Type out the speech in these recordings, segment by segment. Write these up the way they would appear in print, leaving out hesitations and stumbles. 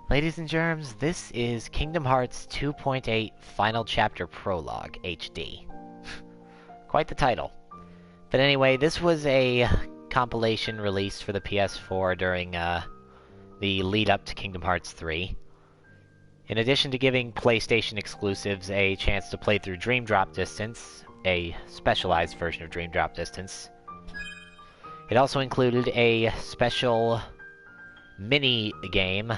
Ladies and germs, this is Kingdom Hearts 2.8 Final Chapter Prologue HD. Quite the title. But anyway, this was a compilation released for the PS4 during the lead up to Kingdom Hearts 3. In addition to giving PlayStation exclusives a chance to play through Dream Drop Distance, a specialized version of Dream Drop Distance, it also included a special mini game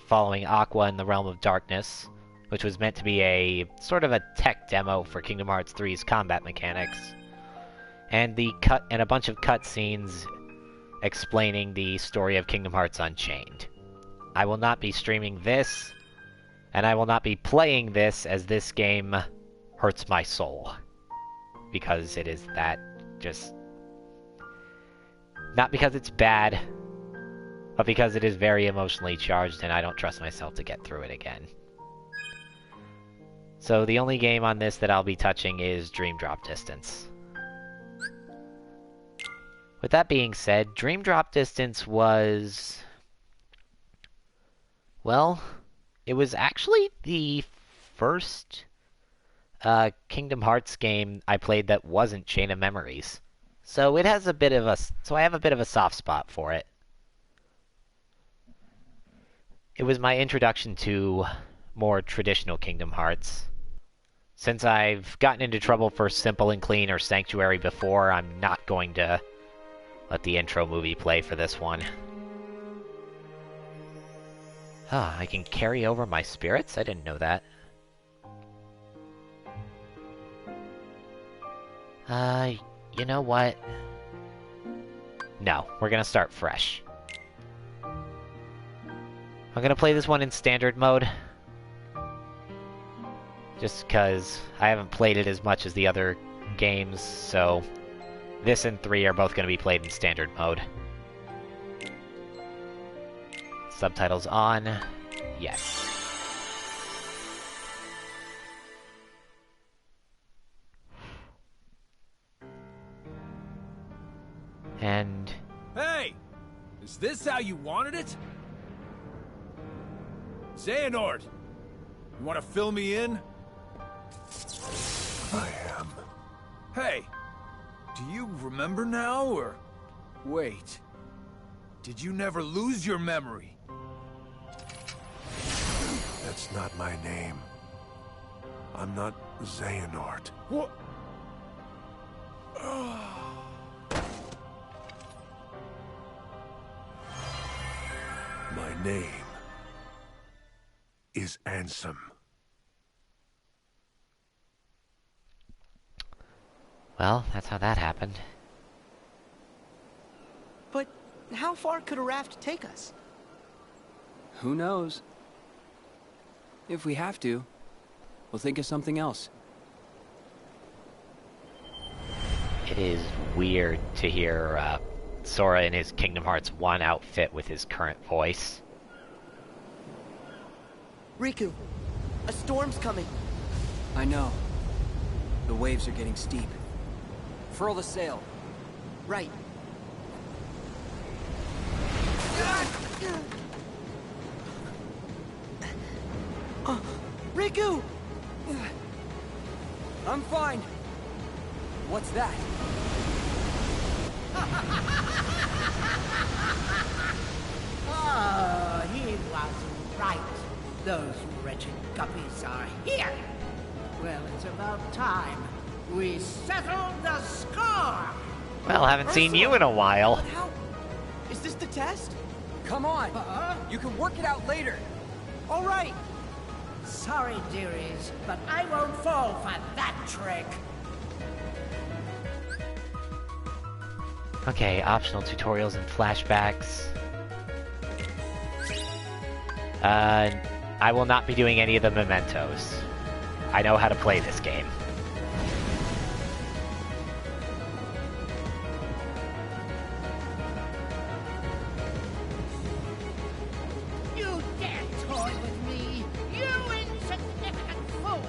following Aqua in the Realm of Darkness, which was meant to be a sort of a tech demo for Kingdom Hearts 3's combat mechanics, and a bunch of cutscenes explaining the story of Kingdom Hearts Unchained. I will not be streaming this, and I will not be playing this, as this game hurts my soul, because it is that just... not because it's bad, but because it is very emotionally charged and I don't trust myself to get through it again. So the only game on this that I'll be touching is Dream Drop Distance. With that being said, Dream Drop Distance was... well, it was actually the first Kingdom Hearts game I played that wasn't Chain of Memories. So it has a bit of a... so I have a bit of a soft spot for it. It was my introduction to more traditional Kingdom Hearts. Since I've gotten into trouble for Simple and Clean or Sanctuary before, I'm not going to let the intro movie play for this one. Ah, I can carry over my spirits? I didn't know that. You know what? No, we're gonna start fresh. I'm gonna play this one in standard mode. Just because I haven't played it as much as the other games, so... this and 3 are both gonna be played in standard mode. Subtitles on. Yes. And... hey! Is this how you wanted it? Xehanort! You want to fill me in? I am. Hey! Do you remember now, or... wait. Did you never lose your memory? That's not my name. I'm not Xehanort. What? My name is Ansem. well, that's how that happened. But how far could a raft take us? Who knows? If we have to, we'll think of something else. It is weird to hear Sora in his Kingdom Hearts 1 outfit with his current voice. Riku, a storm's coming. I know. The waves are getting steep. Furl the sail. Right. Riku! I'm fine. What's that? Oh, he was right. Those wretched guppies are here. Well, it's about time we settled the score. Well, haven't seen you in a while. But how... is this the test? Come on. You can work it out later. All right. Sorry, dearies, but I won't fall for that trick. Okay, optional tutorials and flashbacks. I will not be doing any of the mementos. I know how to play this game. You dare toy with me, you insignificant fool!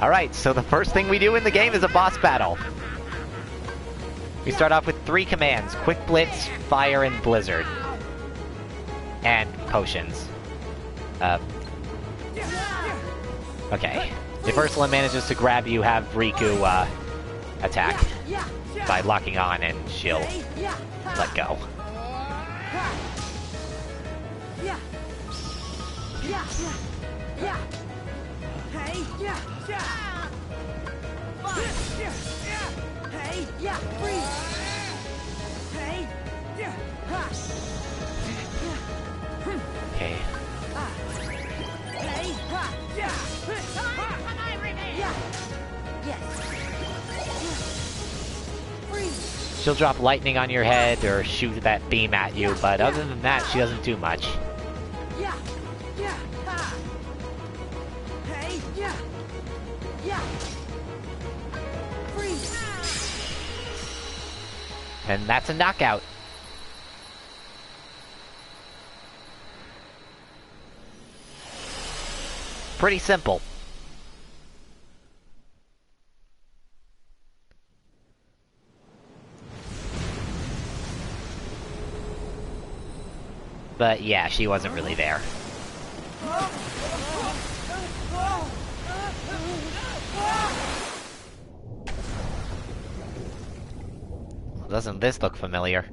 Alright, so the first thing we do in the game is a boss battle. We start off with 3 commands: Quick Blitz, Fire, and Blizzard. and potions. Okay. If Ursula manages to grab you, have Riku attack by locking on, and she'll let go. Okay. She'll drop lightning on your head or shoot that beam at you, but other than that, she doesn't do much. And that's a knockout. Pretty simple. But yeah, she wasn't really there. Doesn't this look familiar?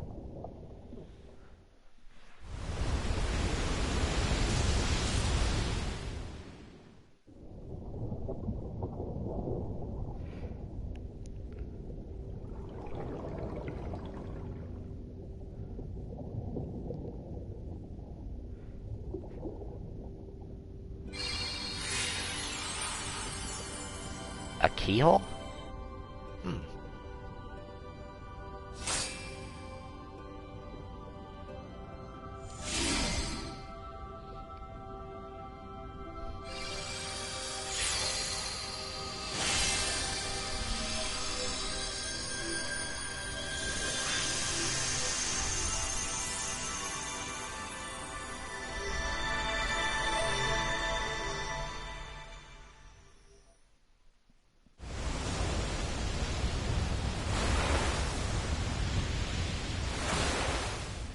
A keyhole?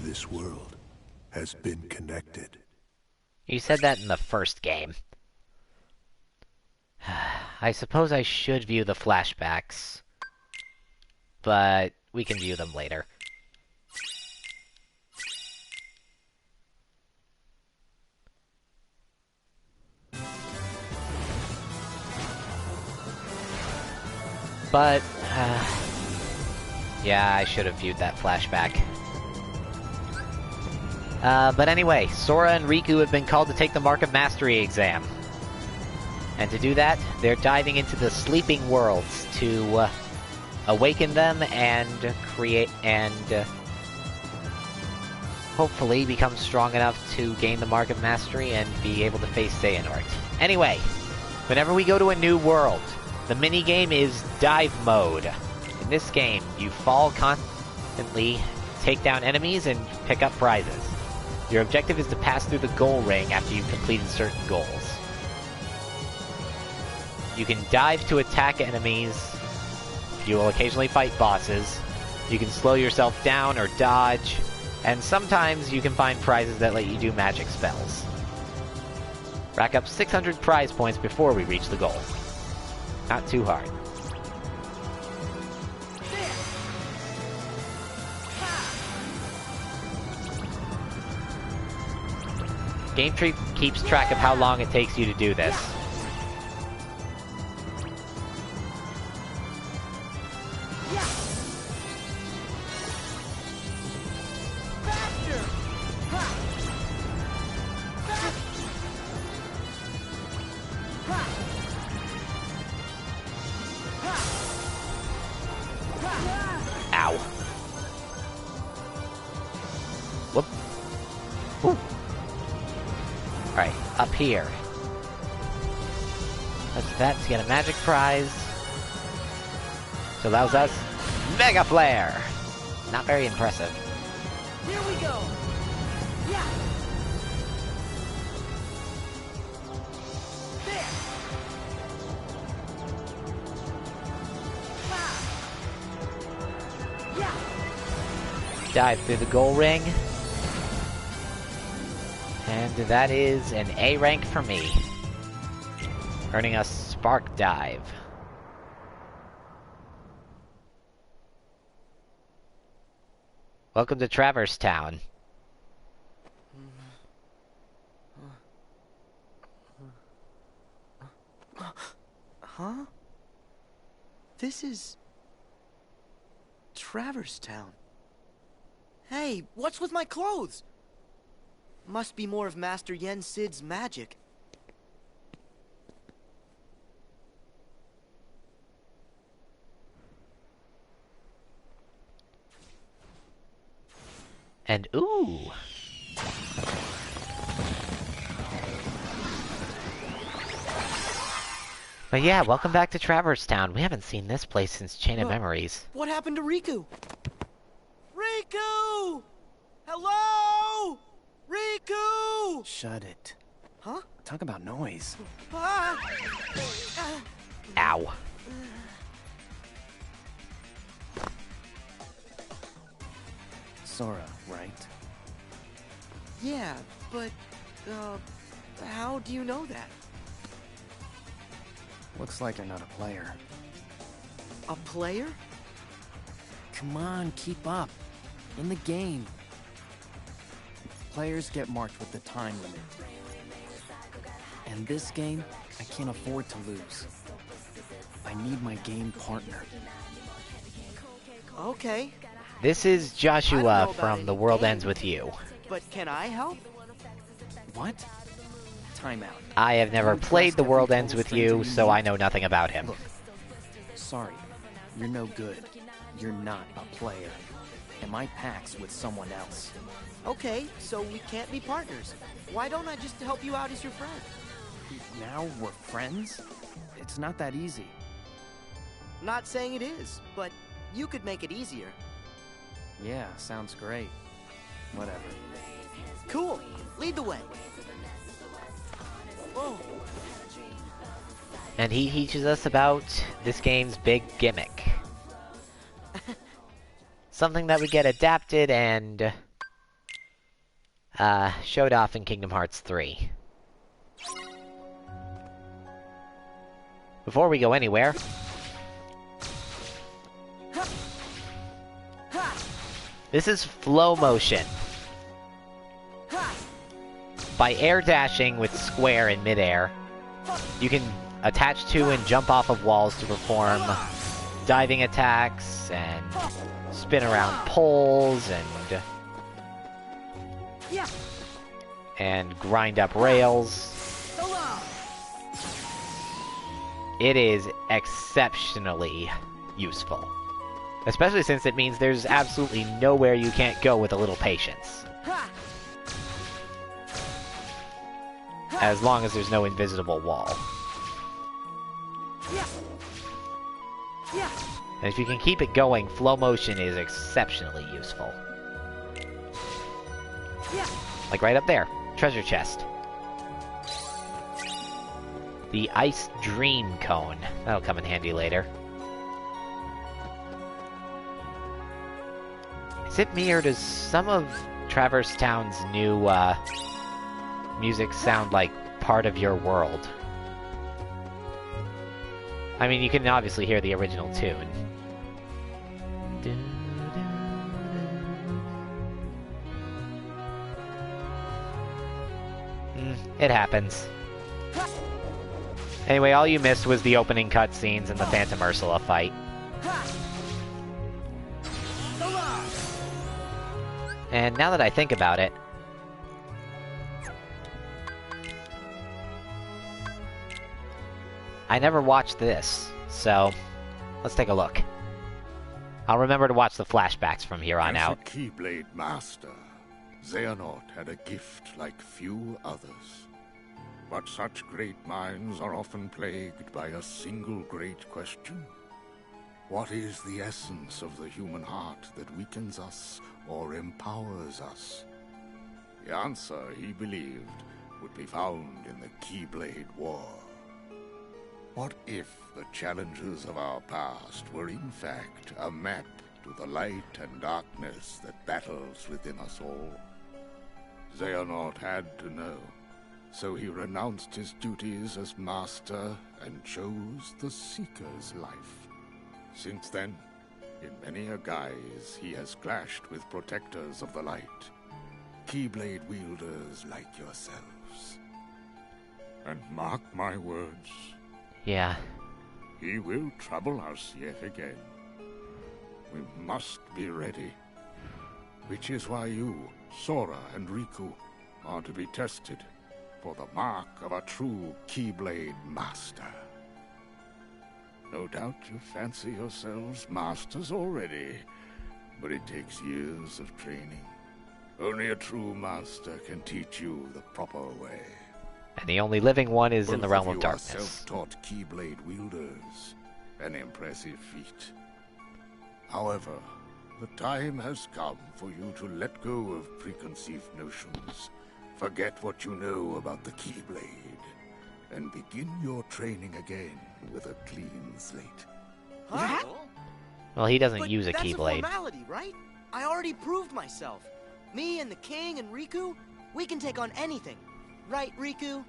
This world has been connected. You said that in the first game. I suppose I should view the flashbacks, but we can view them later. But, yeah, I should have viewed that flashback. But anyway, Sora and Riku have been called to take the Mark of Mastery exam. And to do that, they're diving into the sleeping worlds to awaken them and create and hopefully become strong enough to gain the Mark of Mastery and be able to face Xehanort. Anyway, whenever we go to a new world, the minigame is Dive Mode. In this game, you fall constantly, take down enemies, and pick up prizes. Your objective is to pass through the goal ring after you've completed certain goals. You can dive to attack enemies. You will occasionally fight bosses. You can slow yourself down or dodge. And sometimes you can find prizes that let you do magic spells. Rack up 600 prize points before we reach the goal. Not too hard. Game Tree keeps track of how long it takes you to do this. Ow. Whoop. Ooh. Alright, up here. That's that to get a magic prize. Which allows us Mega Flare! Not very impressive. Here we go. Yeah. There. Dive through the goal ring. And that is an A rank for me. Earning a Spark Dive. Welcome to Traverse Town. Huh? This is... Traverse Town. Hey, what's with my clothes? Must be more of Master Yen Sid's magic. And ooh! But yeah, welcome back to Traverse Town. We haven't seen this place since Chain of Memories. What happened to Riku? Riku! Hello? Riku! Shut it. Huh? Talk about noise. Ah! Ow. Sora, right? Yeah, but, how do you know that? Looks like you're not a player. A player? Come on, keep up. In the game. Players get marked with the time limit. And this game, I can't afford to lose. I need my game partner. Okay, This is I Joshua don't know from about The any World game. Ends With You. but can I help? What? Time out. I have never Don't played trust The every World total Ends With stranger You, so meet. I know nothing about him. Look, sorry, you're no good. You're not a player. And my pack's with someone else. Okay, so we can't be partners. Why don't I just help you out as your friend? Now we're friends? It's not that easy. Not saying it is, but you could make it easier. Yeah, sounds great. Whatever. Cool, lead the way. Whoa, And he teaches us about this game's big gimmick. Something that would get adapted and showed off in Kingdom Hearts 3. Before we go anywhere, this is flow motion. By air dashing with square in midair, you can attach to and jump off of walls to perform diving attacks and spin around poles and grind up rails. It is exceptionally useful. Especially since it means there's absolutely nowhere you can't go with a little patience. As long as there's no invisible wall. And if you can keep it going, flow motion is exceptionally useful. Like right up there, treasure chest. The Ice Dream Cone. That'll come in handy later. Is it me, or does some of Traverse Town's new, music sound like part of your world? I mean, you can obviously hear the original tune. It happens. Anyway, all you missed was the opening cutscenes and the Phantom Ursula fight. And now that I think about it, I never watched this, so let's take a look. I'll remember to watch the flashbacks from here on out. As a Keyblade master, Xehanort had a gift like few others. But such great minds are often plagued by a single great question. What is the essence of the human heart that weakens us or empowers us? The answer, he believed, would be found in the Keyblade War. What if the challenges of our past were in fact a map to the light and darkness that battles within us all? Xehanort had to know, so he renounced his duties as master and chose the Seeker's life. Since then, in many a guise, he has clashed with protectors of the light, Keyblade wielders like yourselves. And mark my words, Yeah. he will trouble us yet again. We must be ready. Which is why you, Sora and Riku, are to be tested for the mark of a true Keyblade master. No doubt you fancy yourselves masters already, but it takes years of training. Only a true master can teach you the proper way. And the only living one is in the Both realm of of you darkness. are self-taught Keyblade wielders. An impressive feat. However, the time has come for you to let go of preconceived notions, forget what you know about the Keyblade, and begin your training again with a clean slate. Huh? Well, he doesn't But use a that's Keyblade. a formality, right? I already proved myself. Me and the King and Riku, we can take on anything. Right, Riku?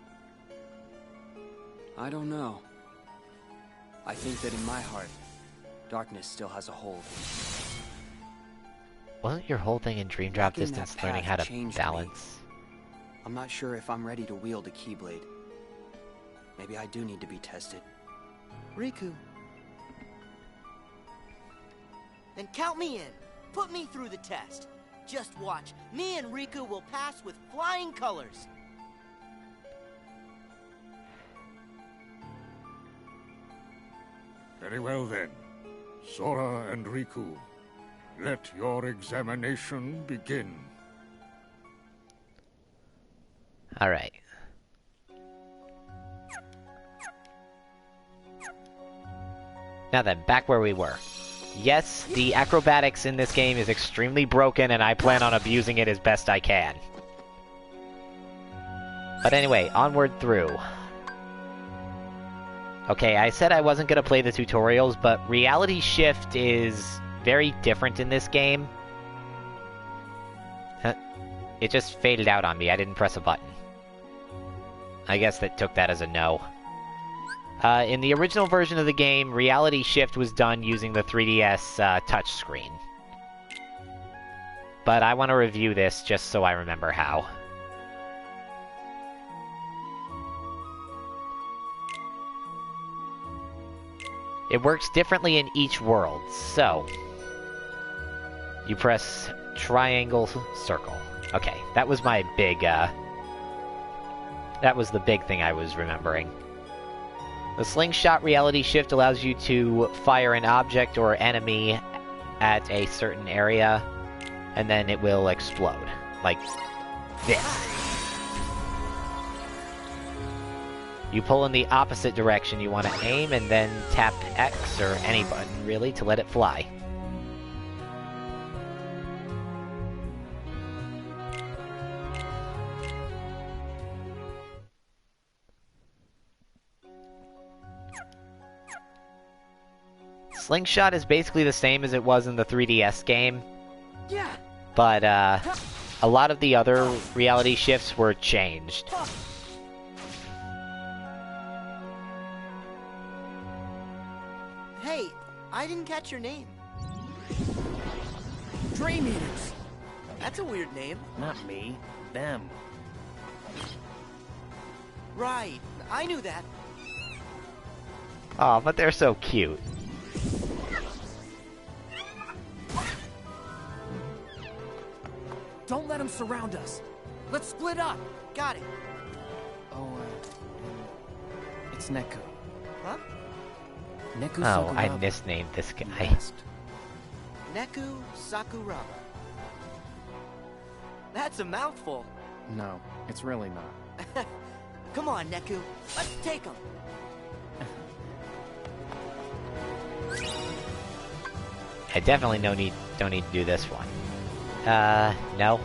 I don't know. I think that in my heart, darkness still has a hold. Wasn't your whole thing in Dream Drop Walking that Distance learning path how to changed me. balance? I'm not sure if I'm ready to wield a Keyblade. Maybe I do need to be tested. Riku. Then count me in. Put me through the test. Just watch. Me and Riku will pass with flying colors. Very well then. Sora and Riku, let your examination begin. Alright. Now then, back where we were. Yes, the acrobatics in this game is extremely broken, and I plan on abusing it as best I can. But anyway, onward through. Okay, I said I wasn't gonna play the tutorials, but Reality Shift is very different in this game. It just faded out on me, I didn't press a button. I guess that took that as a no. In the original version of the game, Reality Shift was done using the 3DS touchscreen. But I want to review this just so I remember how. It works differently in each world, so... You press triangle, circle. Okay, that was my big, that was the big thing I was remembering. The Slingshot Reality Shift allows you to fire an object or enemy at a certain area, and then it will explode. Like this. You pull in the opposite direction you want to aim, and then tap X, or any button really, to let it fly. Slingshot is basically the same as it was in the 3DS game, but a lot of the other reality shifts were changed. Hey, I didn't catch your name. Dream Eaters. That's a weird name. Not me. Them. Right, I knew that. Aw, but they're so cute. Don't let them surround us. Let's split up. Got it. Oh, it's Neku. Huh? Neku Oh, I Sakuraba. misnamed this You guy. asked. Neku Sakuraba. That's a mouthful. No, it's really not. Come on, Neku. Let's take him. I definitely don't need to do this one. No.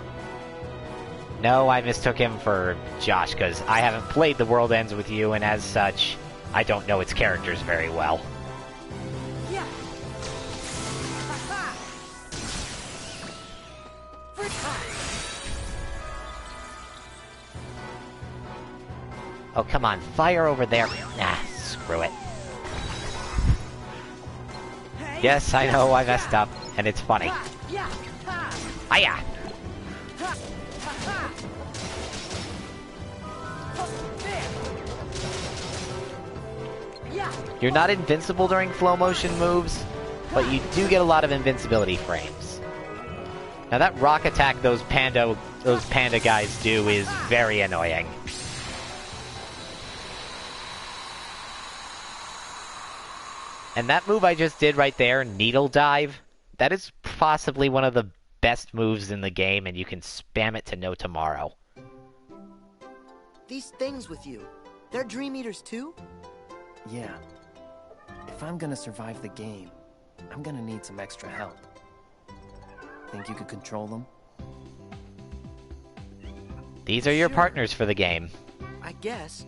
No, I mistook him for Josh, because I haven't played The World Ends With You, and as such, I don't know its characters very well. Yeah. Ha-ha. Oh, come on, fire over there. Nah, screw it. Yes, I know, I messed up, and it's funny. Hiya! You're not invincible during flow motion moves, but you do get a lot of invincibility frames. Now that rock attack those panda guys do is very annoying. And that move I just did right there, Needle Dive, that is possibly one of the best moves in the game, and you can spam it to no tomorrow. These things with you, they're Dream Eaters too? Yeah. If I'm gonna survive the game, I'm gonna need some extra help. Think you could control them? These are your partners for the game. I guess.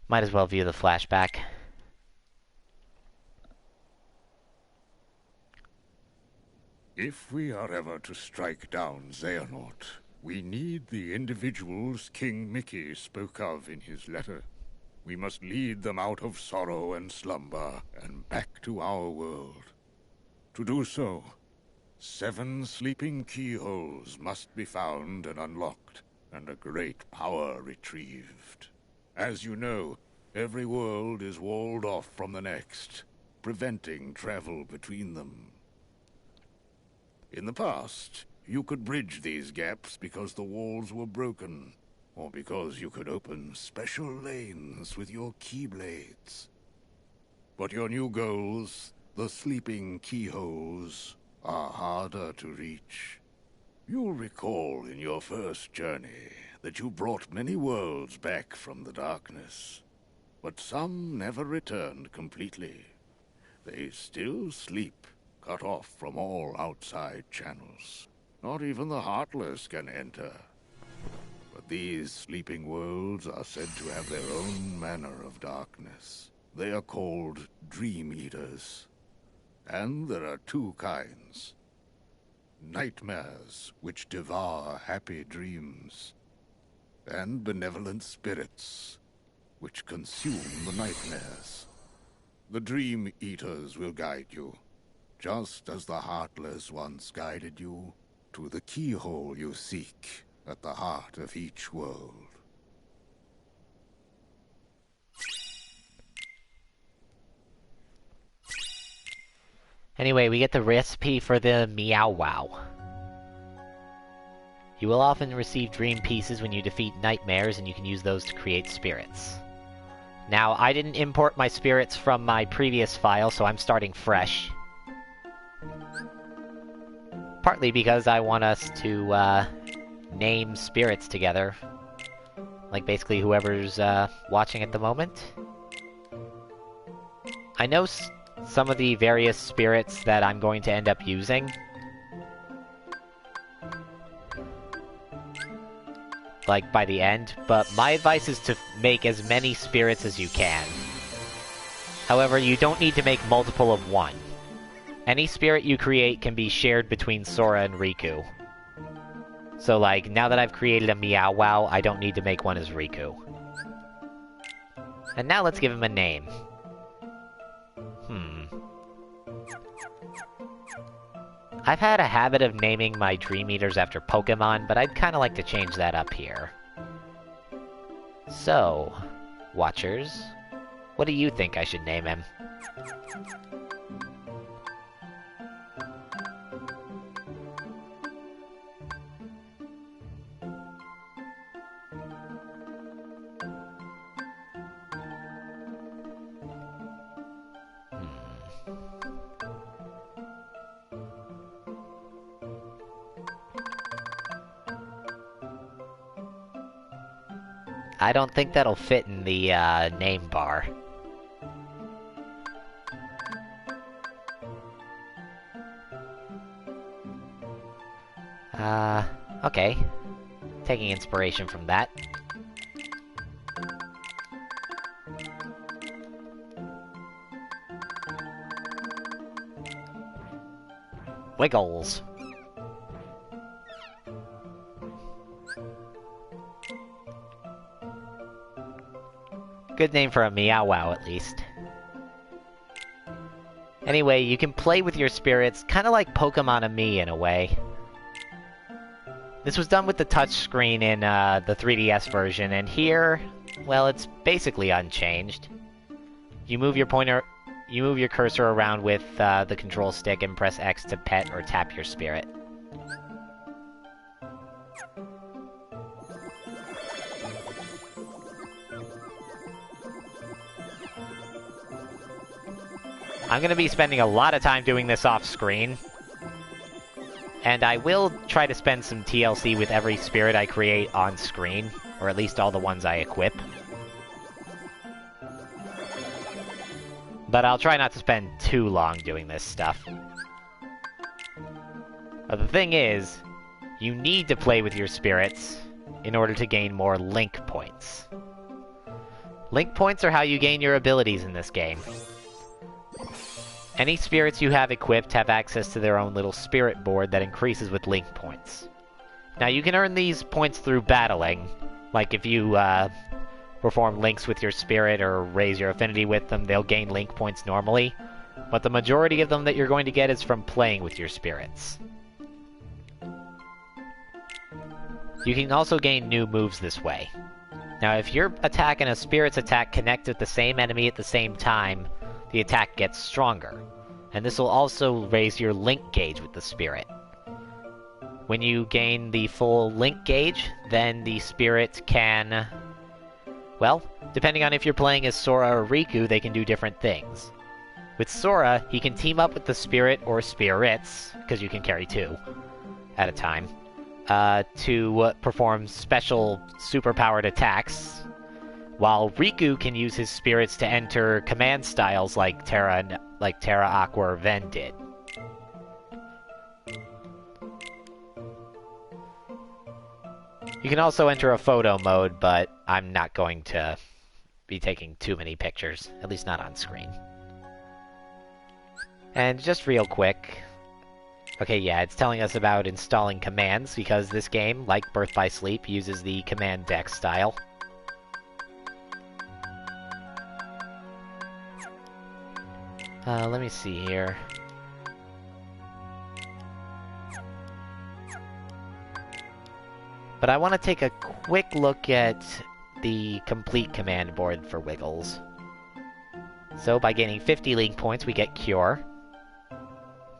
Might as well view the flashback. If we are ever to strike down Xehanort, we need the individuals King Mickey spoke of in his letter. We must lead them out of sorrow and slumber and back to our world. To do so, 7 sleeping keyholes must be found and unlocked, and a great power retrieved. As you know, every world is walled off from the next, preventing travel between them. In the past, you could bridge these gaps because the walls were broken, or because you could open special lanes with your keyblades. But your new goals, the sleeping keyholes, are harder to reach. You'll recall in your first journey that you brought many worlds back from the darkness, but some never returned completely. They still sleep, cut off from all outside channels. Not even the Heartless can enter. But these sleeping worlds are said to have their own manner of darkness. They are called Dream Eaters. And there are 2 kinds. Nightmares, which devour happy dreams. And benevolent spirits, which consume the nightmares. The Dream Eaters will guide you, just as the Heartless once guided you, to the keyhole you seek at the heart of each world. Anyway, we get the recipe for the Meow Wow. You will often receive dream pieces when you defeat nightmares, and you can use those to create spirits. Now, I didn't import my spirits from my previous file, so I'm starting fresh. Partly because I want us to, name spirits together. Like, basically whoever's, watching at the moment. I know some of the various spirits that I'm going to end up using. Like, by the end, but my advice is to make as many spirits as you can. However, you don't need to make multiple of one. Any spirit you create can be shared between Sora and Riku. So, like, now that I've created a Meow Wow, I don't need to make one as Riku. And now let's give him a name. I've had a habit of naming my Dream Eaters after Pokemon, but I'd kinda like to change that up here. So, watchers, what do you think I should name him? I don't think that'll fit in the, name bar. Okay. Taking inspiration from that. Wiggles. Good name for a Meow Wow, at least. Anyway, you can play with your spirits, kind of like Pokemon Amie in a way. This was done with the touchscreen in the 3DS version, and here, well, it's basically unchanged. You move your cursor around with the control stick and press X to pet or tap your spirit. I'm gonna be spending a lot of time doing this off screen. And I will try to spend some TLC with every spirit I create on screen, or at least all the ones I equip. But I'll try not to spend too long doing this stuff. But the thing is, you need to play with your spirits in order to gain more link points. Link points are how you gain your abilities in this game. Any spirits you have equipped have access to their own little spirit board that increases with link points. Now you can earn these points through battling, like if you perform links with your spirit or raise your affinity with them, they'll gain link points normally, but the majority of them that you're going to get is from playing with your spirits. You can also gain new moves this way. Now if your attack and a spirit's attack connect with the same enemy at the same time, the attack gets stronger, and this will also raise your link gauge with the spirit. When you gain the full link gauge, then the spirit can... well, depending on if you're playing as Sora or Riku, they can do different things. With Sora, he can team up with the spirit or spirits, because you can carry two at a time, to perform special superpowered attacks, while Riku can use his spirits to enter command styles like Terra, Aqua, or Ven did. You can also enter a photo mode, but I'm not going to be taking too many pictures, at least not on screen. And just real quick, okay, yeah, it's telling us about installing commands, because this game, like Birth by Sleep, uses the command deck style. Let me see here. But I want to take a quick look at the complete command board for Wiggles. So by gaining 50 link points, we get Cure,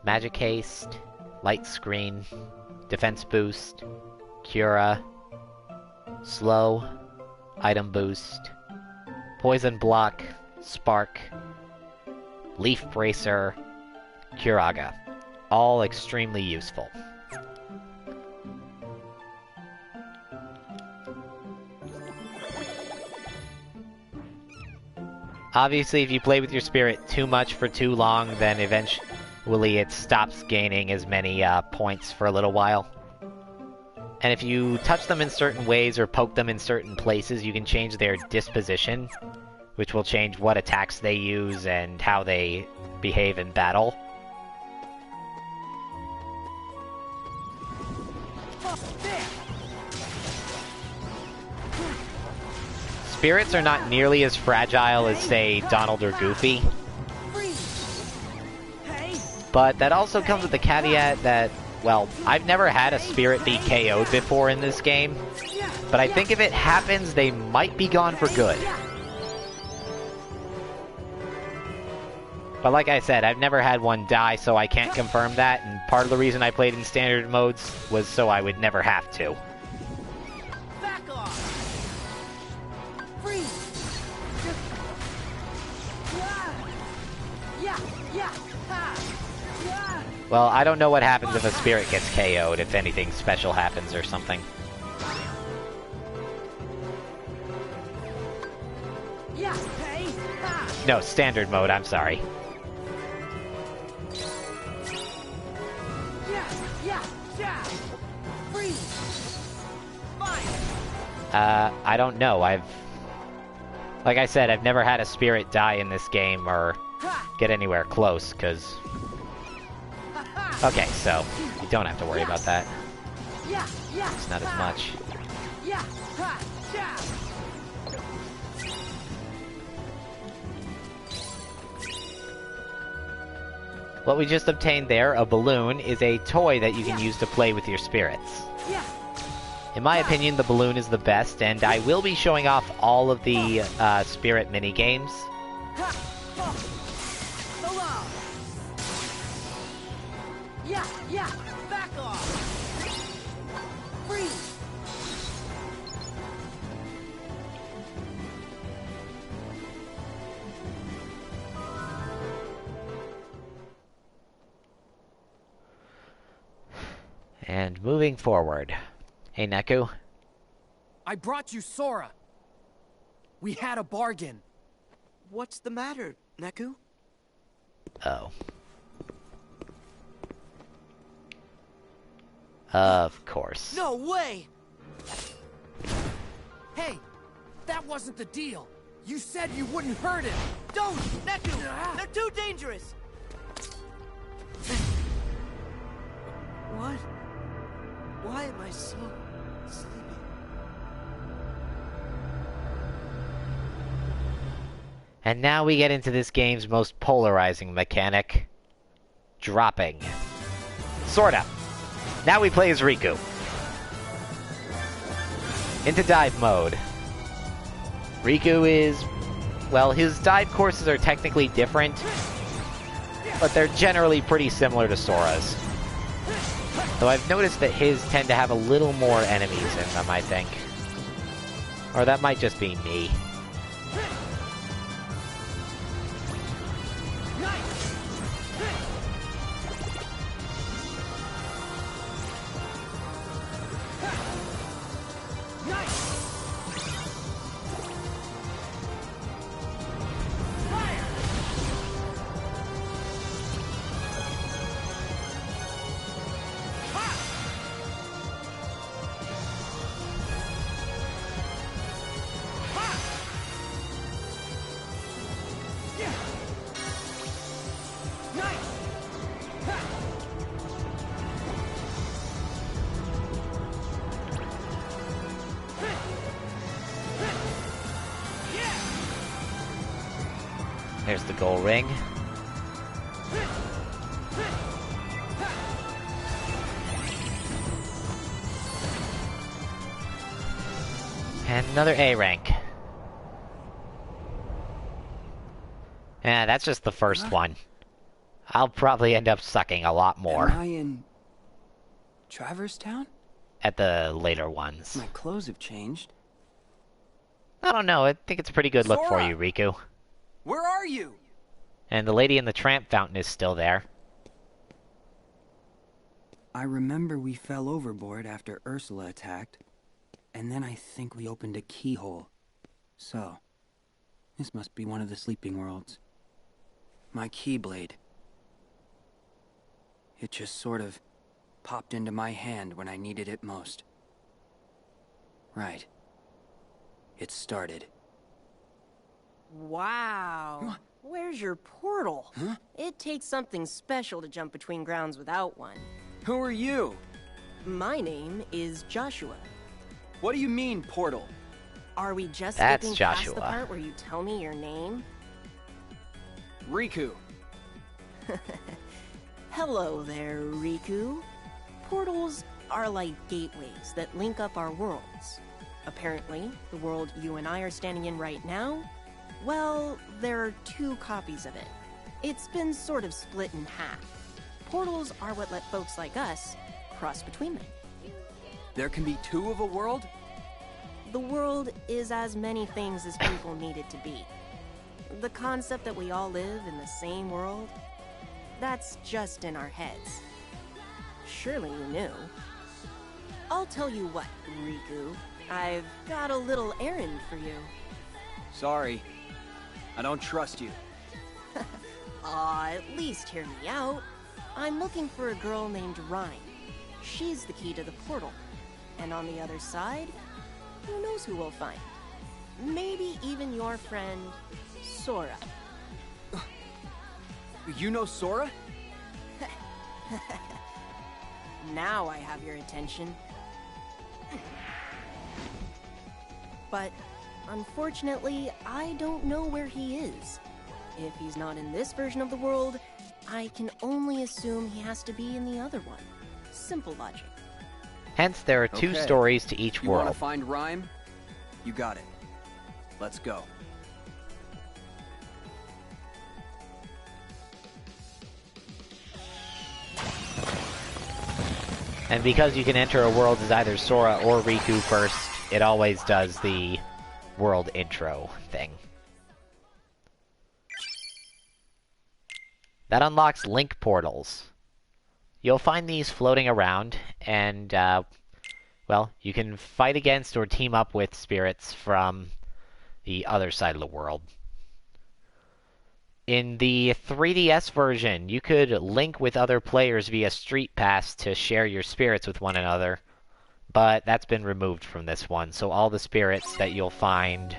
Magic Haste, Light Screen, Defense Boost, Cura, Slow, Item Boost, Poison Block, Spark, Leaf Bracer, Curaga. All extremely useful. Obviously, if you play with your spirit too much for too long, then eventually it stops gaining as many points for a little while. And if you touch them in certain ways or poke them in certain places, you can change their disposition, which will change what attacks they use and how they behave in battle. Spirits are not nearly as fragile as, say, Donald or Goofy. But that also comes with the caveat that, well, I've never had a spirit be KO'd before in this game, but I think if it happens, they might be gone for good. But like I said, I've never had one die, so I can't confirm that, and part of the reason I played in standard modes was so I would never have to. Well, I don't know what happens if a spirit gets KO'd, if anything special happens or something. No, standard mode, I'm sorry. I don't know. Like I said, I've never had a spirit die in this game or get anywhere close, because... Okay, so you don't have to worry about that. It's not as much. What we just obtained there, a balloon, is a toy that you can use to play with your spirits. In my opinion, the balloon is the best, and I will be showing off all of the spirit mini-games. Yeah, back off! Freeze! And moving forward. Hey, Neku. I brought you Sora. We had a bargain. What's the matter, Neku? Oh. Of course. No way! Hey, that wasn't the deal. You said you wouldn't hurt him. Don't! Neku! They're too dangerous! What? Why am I so sleepy? And now we get into this game's most polarizing mechanic. Dropping. Sorta. Now we play as Riku. Into dive mode. Riku is... well, his dive courses are technically different, but they're generally pretty similar to Sora's. Though I've noticed that his tend to have a little more enemies in them, I think. Or that might just be me. There's the goal ring. And another A rank. Yeah, that's just the first one. I'll probably end up sucking a lot more Am I in Traverse Town? at the later ones. My clothes have changed. I don't know, I think it's a pretty good look for Sora! you, Riku. Where are you? And the lady in the tramp fountain is still there. I remember we fell overboard after Ursula attacked, and then I think we opened a keyhole. So, this must be one of the sleeping worlds. My Keyblade. It just sort of popped into my hand when I needed it most. Right. It started. Wow. Where's your portal? Huh? It takes something special to jump between grounds without one. Who are you? My name is Joshua. What do you mean, portal? Are we just That's skipping past Joshua. the part where you tell me your name? Riku. Hello there, Riku. Portals are like gateways that link up our worlds. Apparently, the world you and I are standing in right now, well, there are two copies of it. It's been sort of split in half. Portals are what let folks like us cross between them. There can be two of a world? The world is as many things as people need it to be. The concept that we all live in the same world, that's just in our heads. Surely you knew. I'll tell you what, Riku. I've got a little errand for you. Sorry. I don't trust you. At least hear me out. I'm looking for a girl named Rhyme. She's the key to the portal. And on the other side, who knows who we'll find? Maybe even your friend, Sora. You know Sora? Now I have your attention. But unfortunately, I don't know where he is. If he's not in this version of the world, I can only assume he has to be in the other one. Simple logic. Hence, there are two Okay. stories to each You want to world. find Rhyme? You got it. Let's go. And because you can enter a world as either Sora or Riku first, it always does the world intro thing. That unlocks link portals. You'll find these floating around, and, well, you can fight against or team up with spirits from the other side of the world. In the 3DS version, you could link with other players via Street Pass to share your spirits with one another, but that's been removed from this one, so all the spirits that you'll find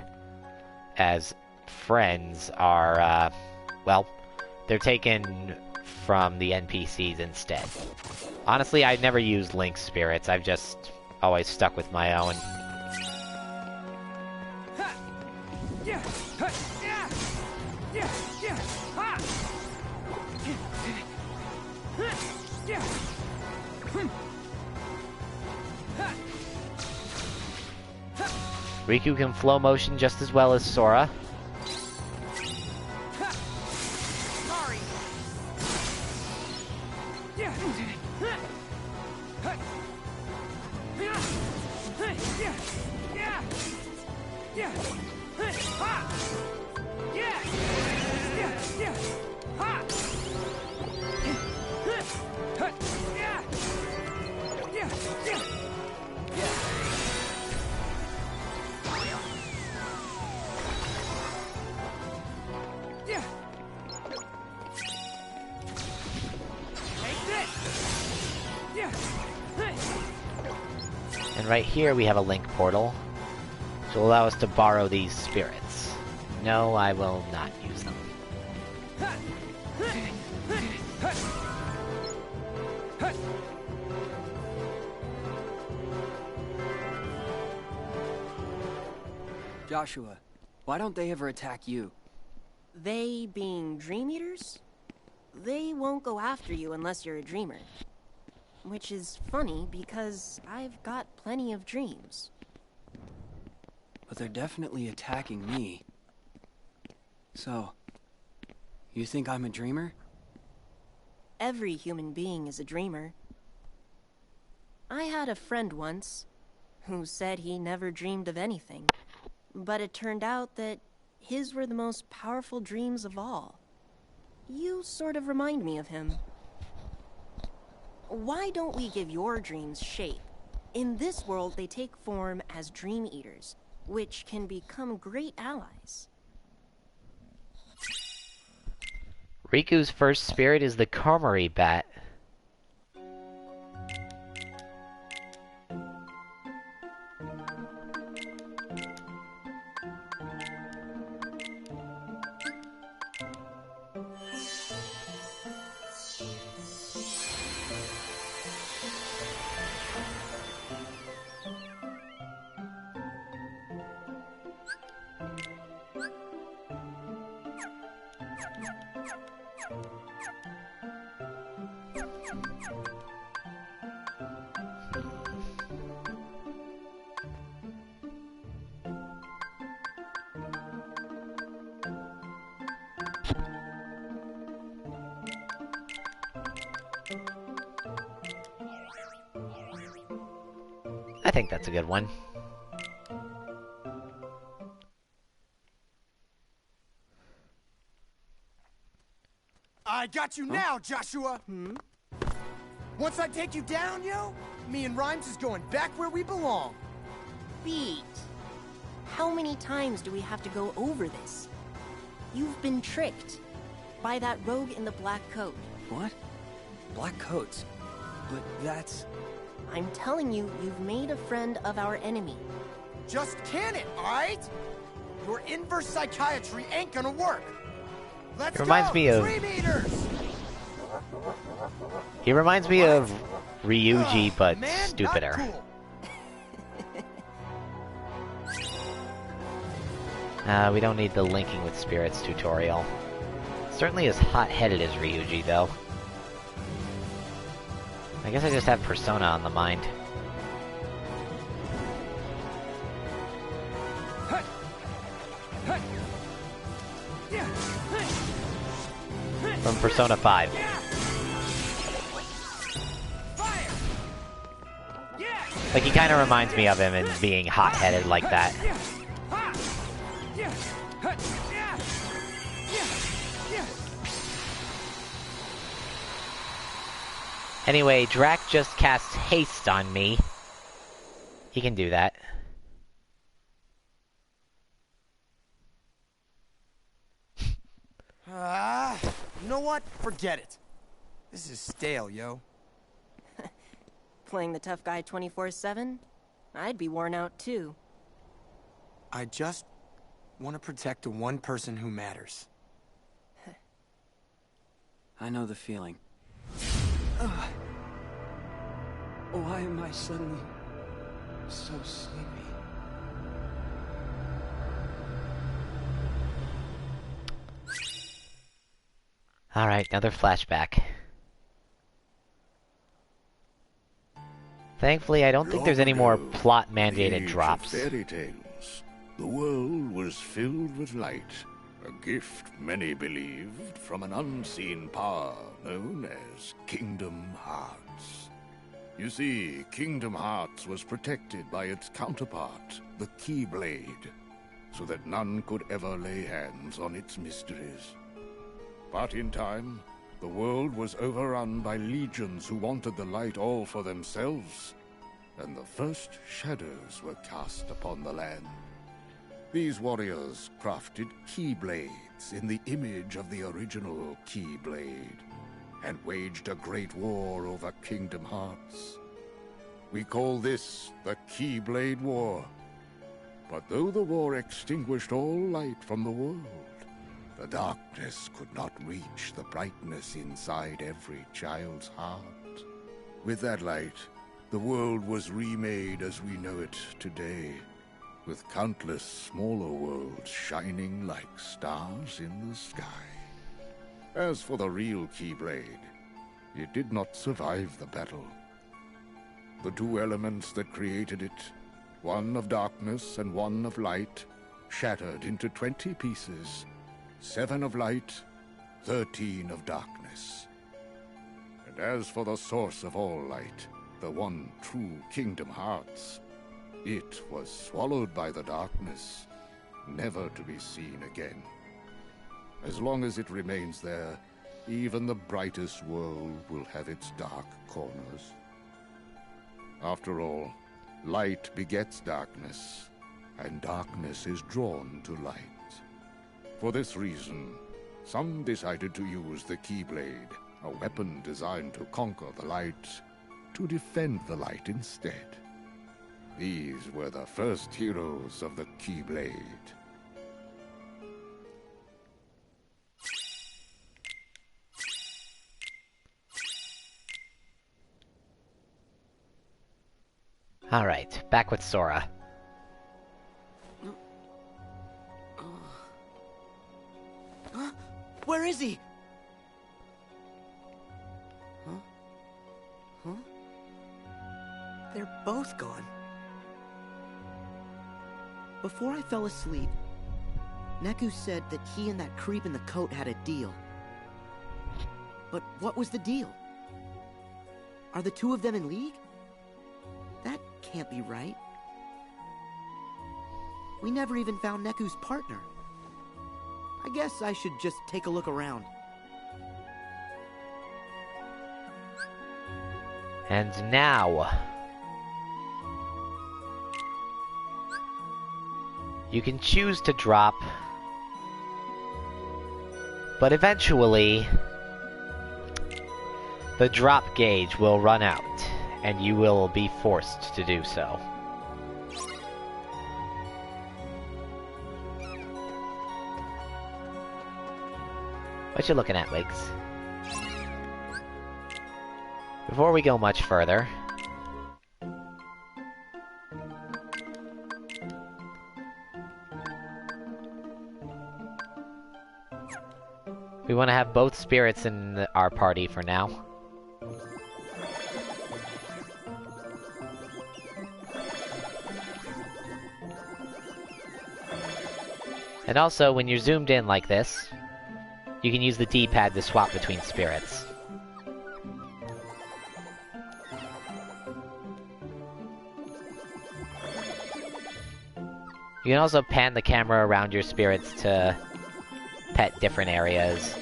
as friends are, well, they're taken from the NPCs instead. Honestly, I've never used Link's spirits, I've just always stuck with my own. Riku can flow motion just as well as Sora. And right here we have a link portal, which will allow us to borrow these spirits. No, I will not use them. Joshua, why don't they ever attack you? They being Dream Eaters? They won't go after you unless you're a dreamer. Which is funny because I've got plenty of dreams. But they're definitely attacking me. So, you think I'm a dreamer? Every human being is a dreamer. I had a friend once who said he never dreamed of anything, but it turned out that his were the most powerful dreams of all. You sort of remind me of him. Why don't we give your dreams shape? In this world, they take form as Dream Eaters, which can become great allies. Riku's first spirit is the Komori bat. I think that's a good one. I got you now, Joshua! Once I take you down, yo, me and Rhymes is going back where we belong. Beat! How many times do we have to go over this? You've been tricked by that rogue in the black coat. What? Black coats? But that's... I'm telling you, you've made a friend of our enemy. Just can it, alright? Your inverse psychiatry ain't gonna work. Let's It reminds go, me of- Dream Eaters! He reminds me of Ryuji, but Man, not stupider. cool. We don't need the linking with spirits tutorial. Certainly as hot-headed as Ryuji, though. I guess I just have Persona on the mind. From Persona 5. Like, he kind of reminds me of him in being hot-headed like that. Anyway, Drac just casts haste on me. He can do that. You know what? Forget it. This is stale, yo. Playing the tough guy 24/7? I'd be worn out too. I just want to protect the one person who matters. I know the feeling. Why am I suddenly so sleepy? Alright, another flashback. Thankfully, I don't think there's any more plot-mandated drops. Fairy tales. The world was filled with light, a gift many believed from an unseen power known as Kingdom Hearts. You see, Kingdom Hearts was protected by its counterpart, the Keyblade, so that none could ever lay hands on its mysteries. But in time, the world was overrun by legions who wanted the light all for themselves, and the first shadows were cast upon the land. These warriors crafted Keyblades in the image of the original Keyblade, and waged a great war over Kingdom Hearts. We call this the Keyblade War. But though the war extinguished all light from the world, the darkness could not reach the brightness inside every child's heart. With that light, the world was remade as we know it today, with countless smaller worlds shining like stars in the sky. As for the real Keyblade, it did not survive the battle. The two elements that created it, one of darkness and one of light, shattered into 20 pieces. 7 of light, 13 of darkness. And as for the source of all light, the one true Kingdom Hearts, it was swallowed by the darkness, never to be seen again. As long as it remains there, even the brightest world will have its dark corners. After all, light begets darkness, and darkness is drawn to light. For this reason, some decided to use the Keyblade, a weapon designed to conquer the light, to defend the light instead. These were the first heroes of the Keyblade. Alright, back with Sora. Where is he? Huh? They're both gone. Before I fell asleep, Neku said that he and that creep in the coat had a deal. But what was the deal? Are the two of them in league? That can't be right. We never even found Neku's partner. I guess I should just take a look around. And now, you can choose to drop, but eventually the drop gauge will run out, and you will be forced to do so. What you looking at, Wiggs? Before we go much further, we We want to have both spirits in our party for now. And also, when you're zoomed in like this, you can use the D-pad to swap between spirits. You can also pan the camera around your spirits to pet different areas.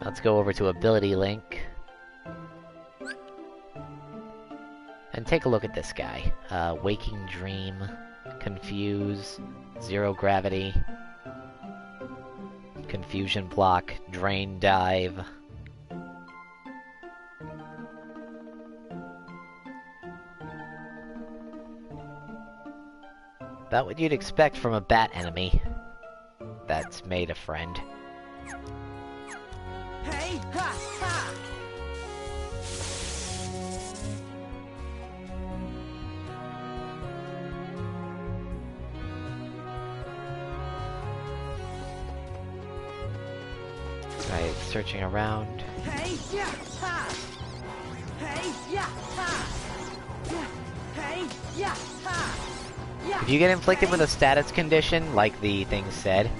Let's go over to Ability Link. And take a look at this guy. Waking Dream, Confuse, Zero Gravity, Confusion Block, Drain Dive. About what you'd expect from a bat enemy that's made a friend. Hey, ha, ha! Right, searching around. Hey, yeah, ha! Hey, yeah, ha! Hey, yeah, ha! Yeah. If you get inflicted with a status condition, like the thing said,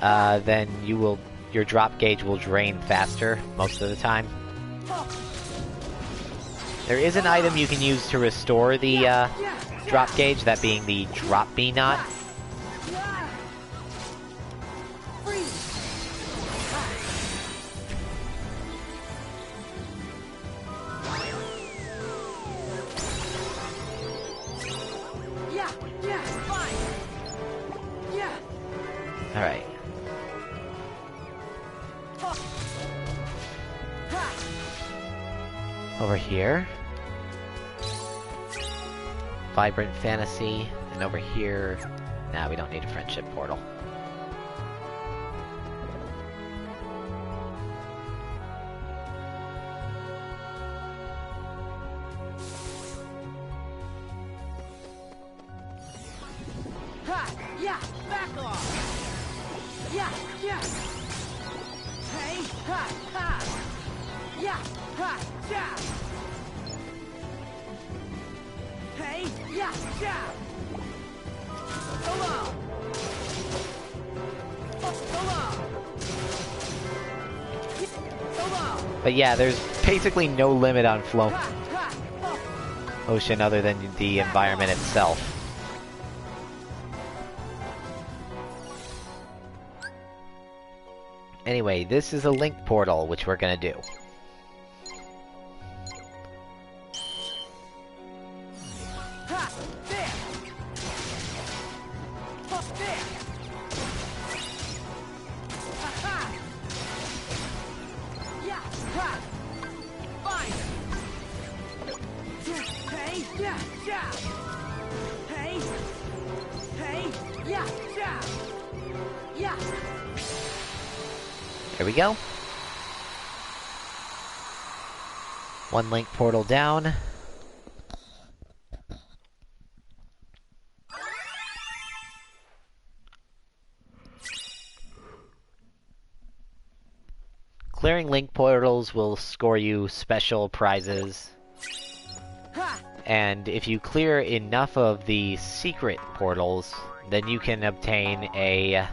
then your drop gauge will drain faster most of the time. There is an item you can use to restore the drop gauge, that being the Drop B Knot. Alright. Over here. Vibrant Fantasy. And over here... Nah, we don't need a friendship portal. Yeah, back off! Yeah, yeah! Hey, ha, ha! Yeah, ha, yeah! Hey, yeah, yeah! Hello! Hello! But yeah, there's basically no limit on flow motion other than the environment itself. Anyway, this is a link portal, which we're gonna do. There we go. One link portal down. Clearing link portals will score you special prizes. And if you clear enough of the secret portals, then you can obtain a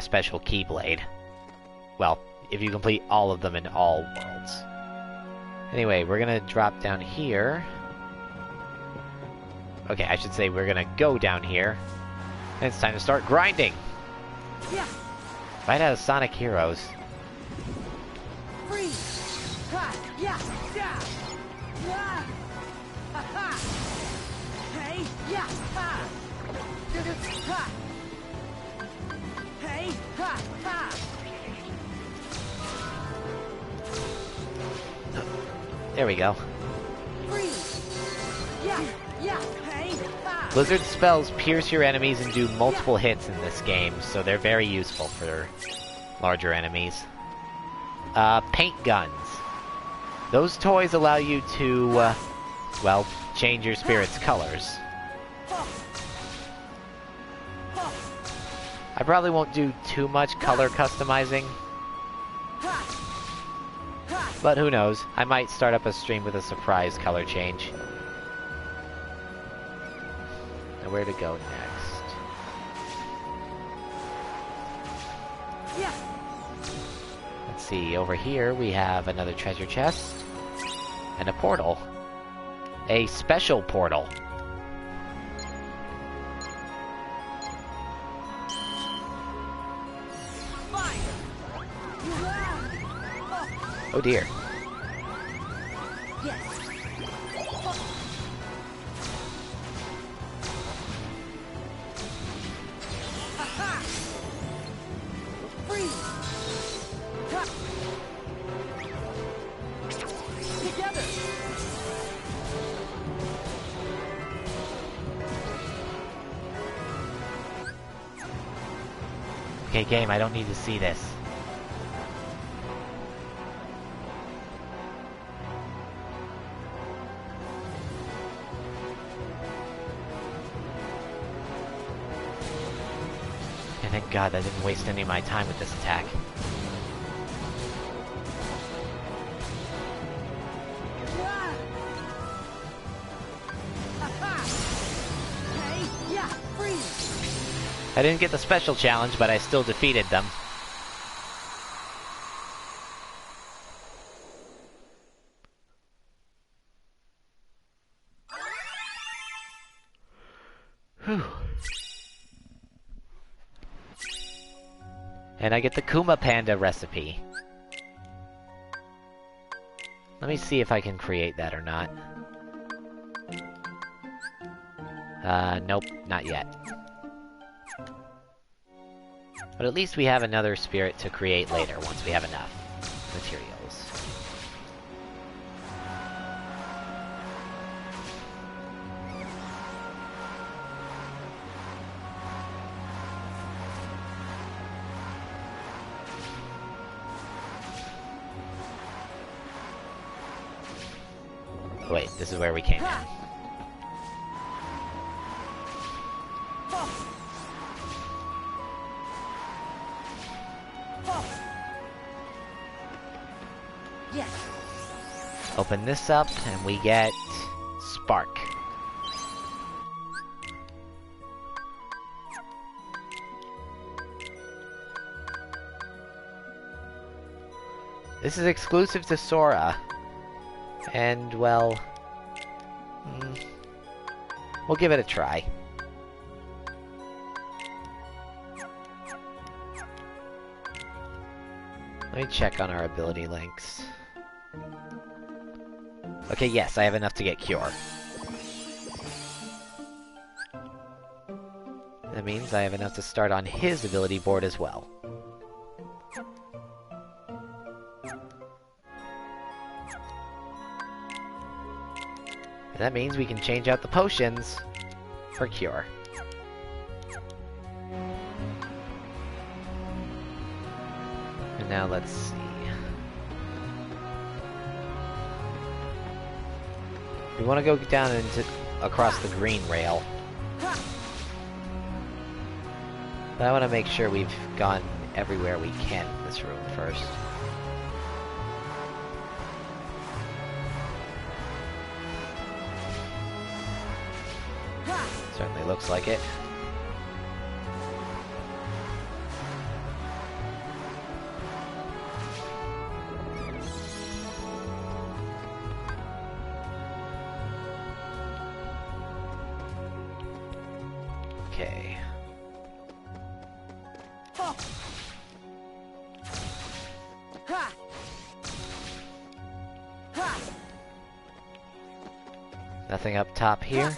special Keyblade. Well, if you complete all of them in all worlds. Anyway, we're gonna drop down here. Okay, I should say we're gonna go down here. And it's time to start grinding! Right out of Sonic Heroes. Freeze! Ha! Yeah! Yeah! Yeah! Ha ha! Hey! Yeah! Ha! Ha! Hey! Ha! Ha! There we go. Freeze! Yeah! Yeah! Hey! Ha! Blizzard spells pierce your enemies and do multiple hits in this game, so they're very useful for larger enemies. Paint guns. Those toys allow you to, well, change your spirit's colors. I probably won't do too much color customizing. But who knows, I might start up a stream with a surprise color change. Now where to go next? Let's see, over here we have another treasure chest. And a portal. A special portal. Oh dear. Okay, game, I don't need to see this. And thank God I didn't waste any of my time with this attack. I didn't get the special challenge, but I still defeated them. Whew. And I get the Kuma Panda recipe. Let me see if I can create that or not. Nope, not yet. But at least we have another spirit to create later, once we have enough materials. Wait, this is where we came in. Open this up, and we get Spark. This is exclusive to Sora. And, well... we'll give it a try. Let me check on our ability links. Okay, yes, I have enough to get Cure. That means I have enough to start on his ability board as well. And that means we can change out the potions for Cure. And now let's see. We want to go down across the green rail. But I want to make sure we've gone everywhere we can in this room first. Certainly looks like it. Okay. Nothing up top here.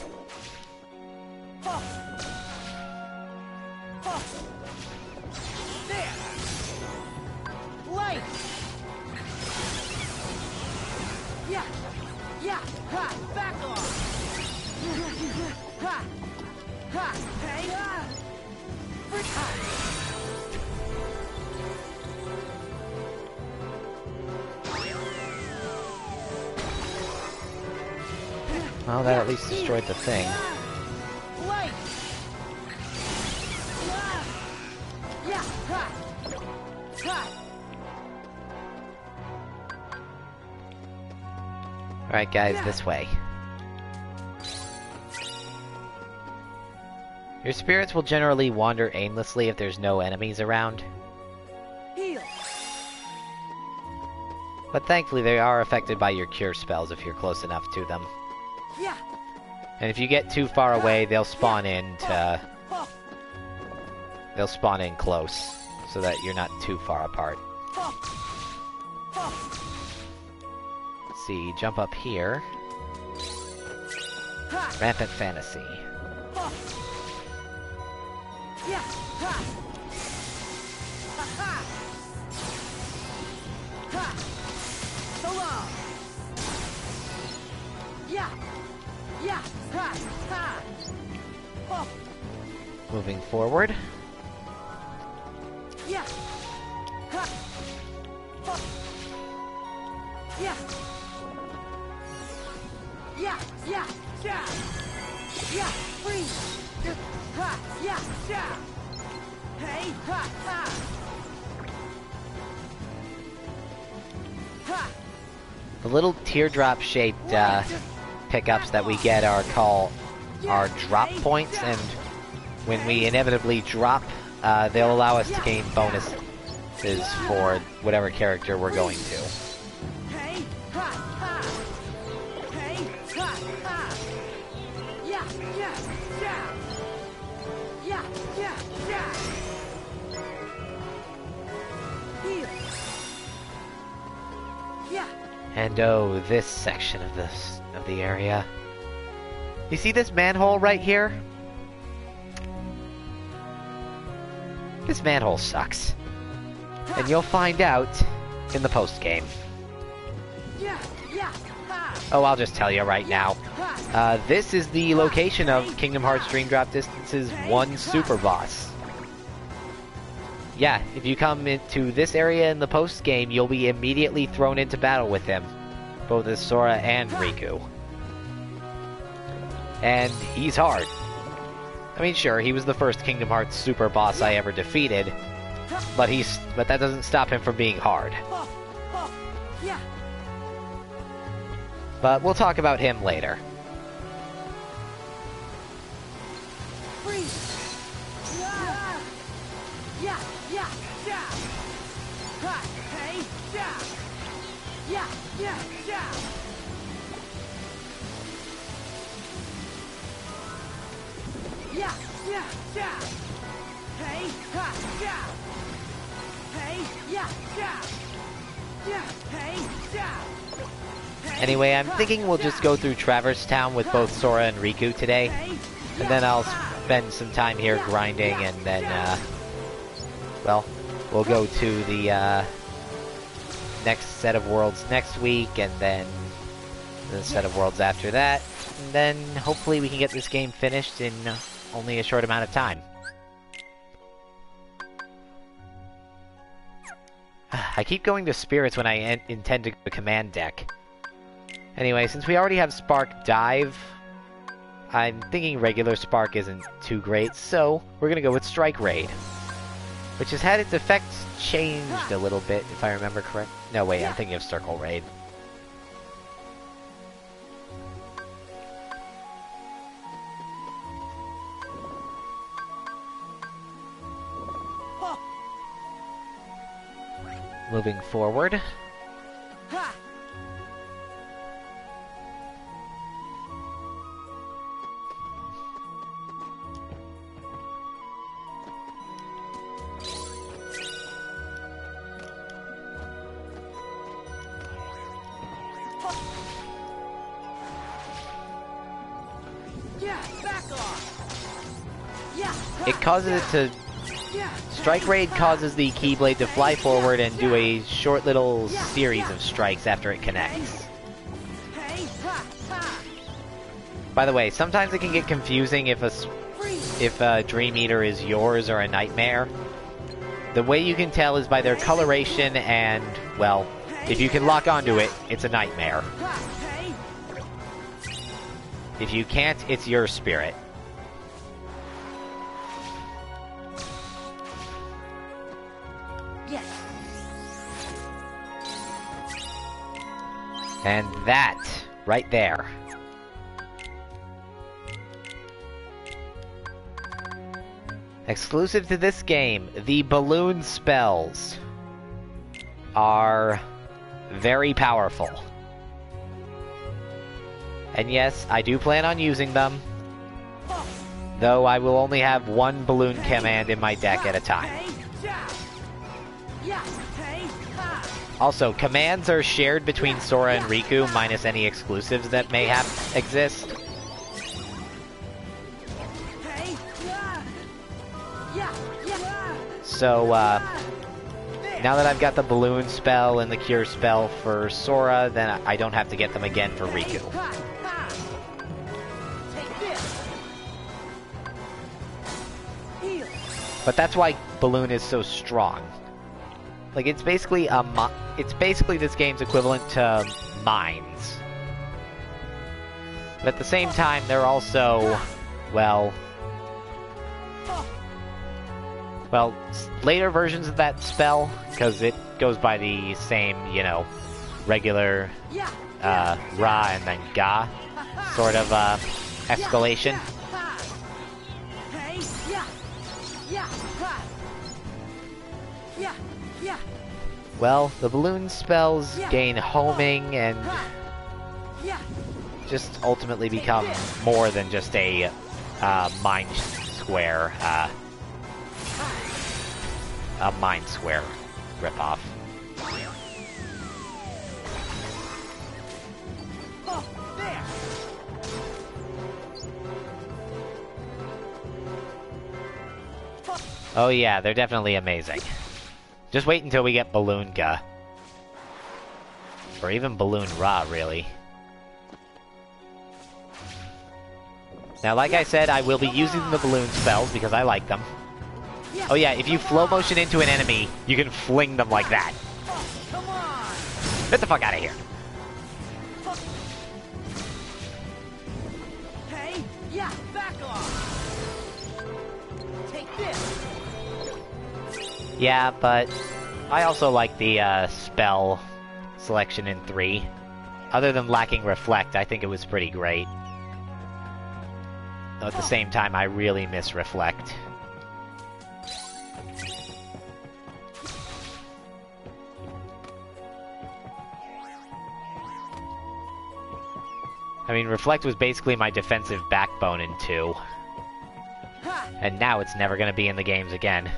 Well, that at least destroyed the thing. Wait! Yeah! Ha! Ha! Alright guys, this way. Your spirits will generally wander aimlessly if there's no enemies around. Heal! But thankfully they are affected by your cure spells if you're close enough to them. Yeah! And if you get too far away, they'll spawn in close, so that you're not too far apart. Let's see, jump up here. Rampant Fantasy. Yeah! Ha! Ha! Ha! So long! Yeah! Yeah! Ha! Ha! Oh! Moving forward. Yeah! Ha! Oh! Yeah! Yeah! Yeah! Yeah! Yeah! Freeze! Ha! Yeah! Yeah! Hey! Ha! Ha! Ha! The little teardrop-shaped pickups that we get are called drop points, and when we inevitably drop, they'll allow us to gain bonuses for whatever character we're going to. Hey! Ha! Ha! Hey! Ha! Ha! Yeah! Yeah! Yeah! Yeah! Yeah! Yeah! Heal! Yeah! And oh, this section of the area. You see this manhole right here? This manhole sucks. And you'll find out in the post-game. Yeah! Yeah! Ha! Oh, I'll just tell you right now. This is the location of Kingdom Hearts Dream Drop Distance's one super boss. Yeah, if you come into this area in the post-game, you'll be immediately thrown into battle with him. Both as Sora and Riku. And he's hard. I mean, sure, he was the first Kingdom Hearts super boss I ever defeated, but that doesn't stop him from being hard. Yeah! But we'll talk about him later. Freeze! Yeah! Yeah! Yeah! Yeah! Ha! Hey! Yeah! Yeah! Yeah! Yeah! Yeah! Yeah! Yeah! Hey! Ha! Yeah! Hey! Yeah! Yeah! Yeah! Hey! Yeah! Anyway, I'm thinking we'll just go through Traverse Town with both Sora and Riku today. And then I'll spend some time here grinding, and then, well, we'll go to the, next set of worlds next week, and then the set of worlds after that. And then, hopefully we can get this game finished in only a short amount of time. I keep going to spirits when I intend to go to command deck. Anyway, since we already have Spark Dive, I'm thinking regular Spark isn't too great, so we're gonna go with Strike Raid. Which has had its effects changed a little bit, if I remember correct. No, wait, I'm thinking of Circle Raid. Moving forward. It causes it to... Strike Raid causes the Keyblade to fly forward and do a short little series of strikes after it connects. By the way, sometimes it can get confusing if a Dream Eater is yours or a Nightmare. The way you can tell is by their coloration and, well, if you can lock onto it, it's a Nightmare. If you can't, it's your spirit. Yes. And that, right there. Exclusive to this game, the balloon spells are very powerful. And yes, I do plan on using them, though I will only have one balloon command in my deck at a time. Also, commands are shared between Sora and Riku, minus any exclusives that may exist. So, now that I've got the balloon spell and the cure spell for Sora, then I don't have to get them again for Riku. But that's why balloon is so strong. Like, it's basically this game's equivalent to mines. But at the same time, they're also, well, later versions of that spell, because it goes by the same, you know, regular Ra and then Ga sort of escalation. Well, the balloon spells gain homing and just ultimately become more than just a mind square ripoff. Oh yeah, they're definitely amazing. Just wait until we get Balloon Ga. Or even Balloon Ra, really. Now, like I said, I will be using the balloon spells because I like them. Oh yeah, if you flow motion into an enemy, you can fling them like that. Get the fuck out of here. Hey, yeah, back off. Take this. Yeah, but I also like the spell selection in 3. Other than lacking Reflect, I think it was pretty great. Though at the same time, I really miss Reflect. I mean, Reflect was basically my defensive backbone in 2. And now it's never gonna be in the games again.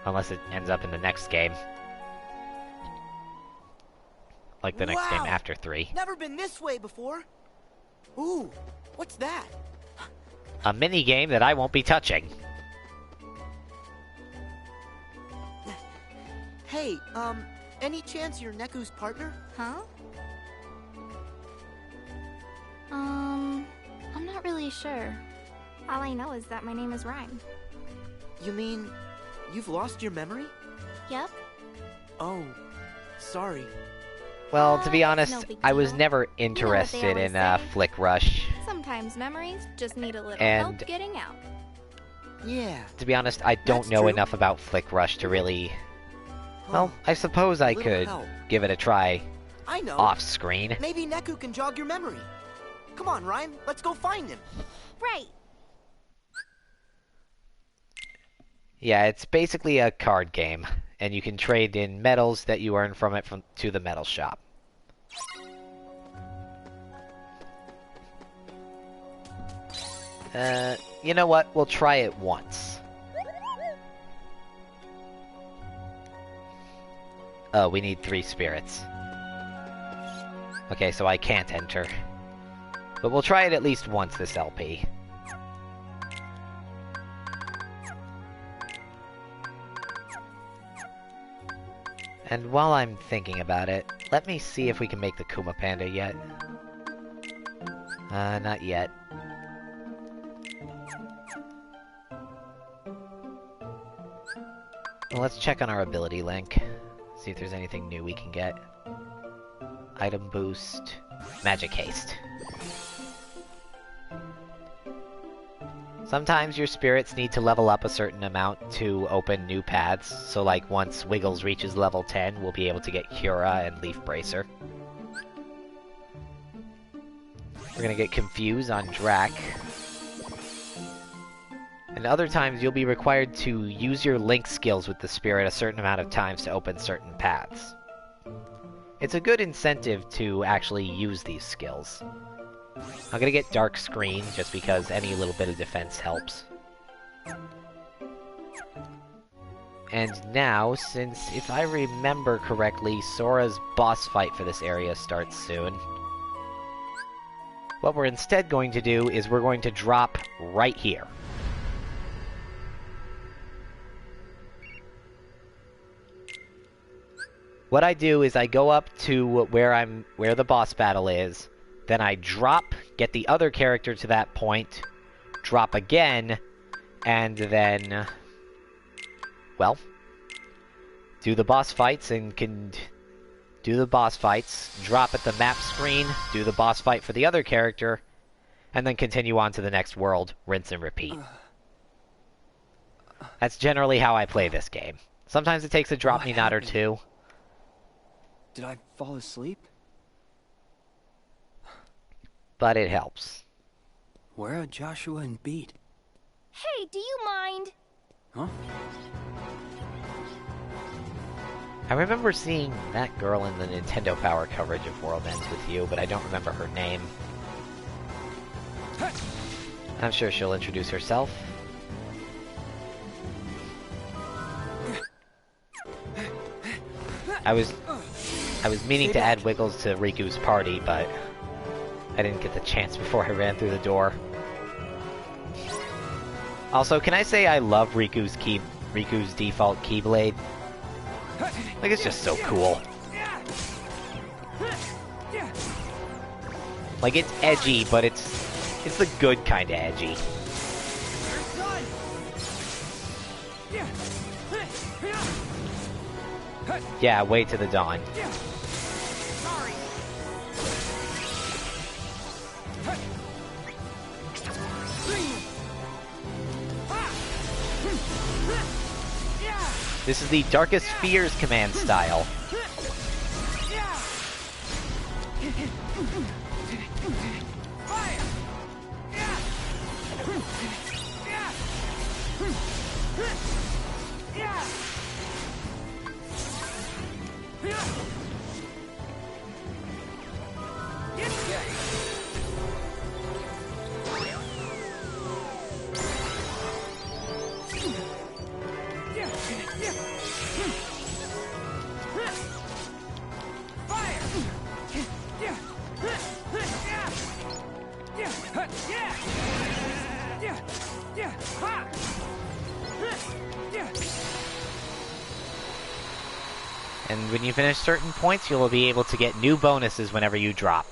Unless it ends up in the next game. Like the next game after 3. Never been this way before. Ooh, what's that? A mini game that I won't be touching. Hey, any chance you're Neku's partner? Huh? I'm not really sure. All I know is that my name is Rhyme. You mean you've lost your memory? Yep. Oh, sorry. Well, to be It's honest, no big I was deal. never You know what they interested always in say. Flick Rush. Sometimes memories just need a little And- help getting out. Yeah. To be honest, I don't That's know true. enough about Flick Rush to really... Well, Huh. I suppose I Little could help. give it a try I know. off-screen. Maybe Neku can jog your memory. Come on, Rhyme. Let's go find him. Right. Yeah, it's basically a card game, and you can trade in medals that you earn from it to the medal shop. You know what? We'll try it once. Oh, we need 3 spirits. Okay, so I can't enter. But we'll try it at least once this LP. And while I'm thinking about it, let me see if we can make the Kuma Panda yet. Not yet. Well, let's check on our ability link. See if there's anything new we can get. Item boost. Magic haste. Sometimes your spirits need to level up a certain amount to open new paths, so like once Wiggles reaches level 10, we'll be able to get Cura and Leaf Bracer. We're gonna get Confused on Drac. And other times you'll be required to use your link skills with the spirit a certain amount of times to open certain paths. It's a good incentive to actually use these skills. I'm gonna get Dark Screen, just because any little bit of defense helps. And now, since if I remember correctly, Sora's boss fight for this area starts soon. What we're instead going to do is we're going to drop right here. What I do is I go up to where the boss battle is, then I drop, get the other character to that point, drop again, and then, well, do the boss fights and can do the boss fights, drop at the map screen, do the boss fight for the other character, and then continue on to the next world, rinse and repeat. That's generally how I play this game. Sometimes it takes a drop-me-not or two. Did I fall asleep? But it helps. Where are Joshua and Beat? Hey, do you mind? Huh? I remember seeing that girl in the Nintendo Power coverage of World Ends with You, but I don't remember her name. I'm sure she'll introduce herself. I was meaning to add Wiggles to Riku's party, but I didn't get the chance before I ran through the door. Also, can I say I love Riku's default Keyblade? Like, it's just so cool. Like, it's edgy, but it's the good kind of edgy. Yeah, way to the dawn. This is the Darkest Fears command style. And when you finish certain points, you'll be able to get new bonuses whenever you drop.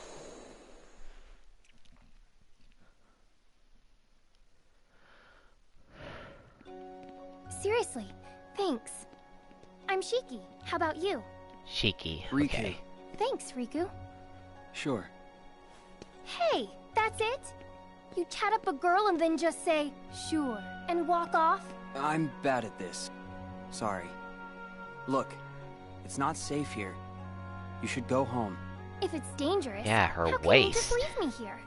Seriously, thanks. I'm Shiki. How about you? Shiki. Riku. Okay. Thanks, Riku. Sure. Hey, that's it? You chat up a girl and then just say, sure, and walk off? I'm bad at this. Sorry. Look, it's not safe here. You should go home. If it's dangerous, Yeah, her how can you waist. just leave me here?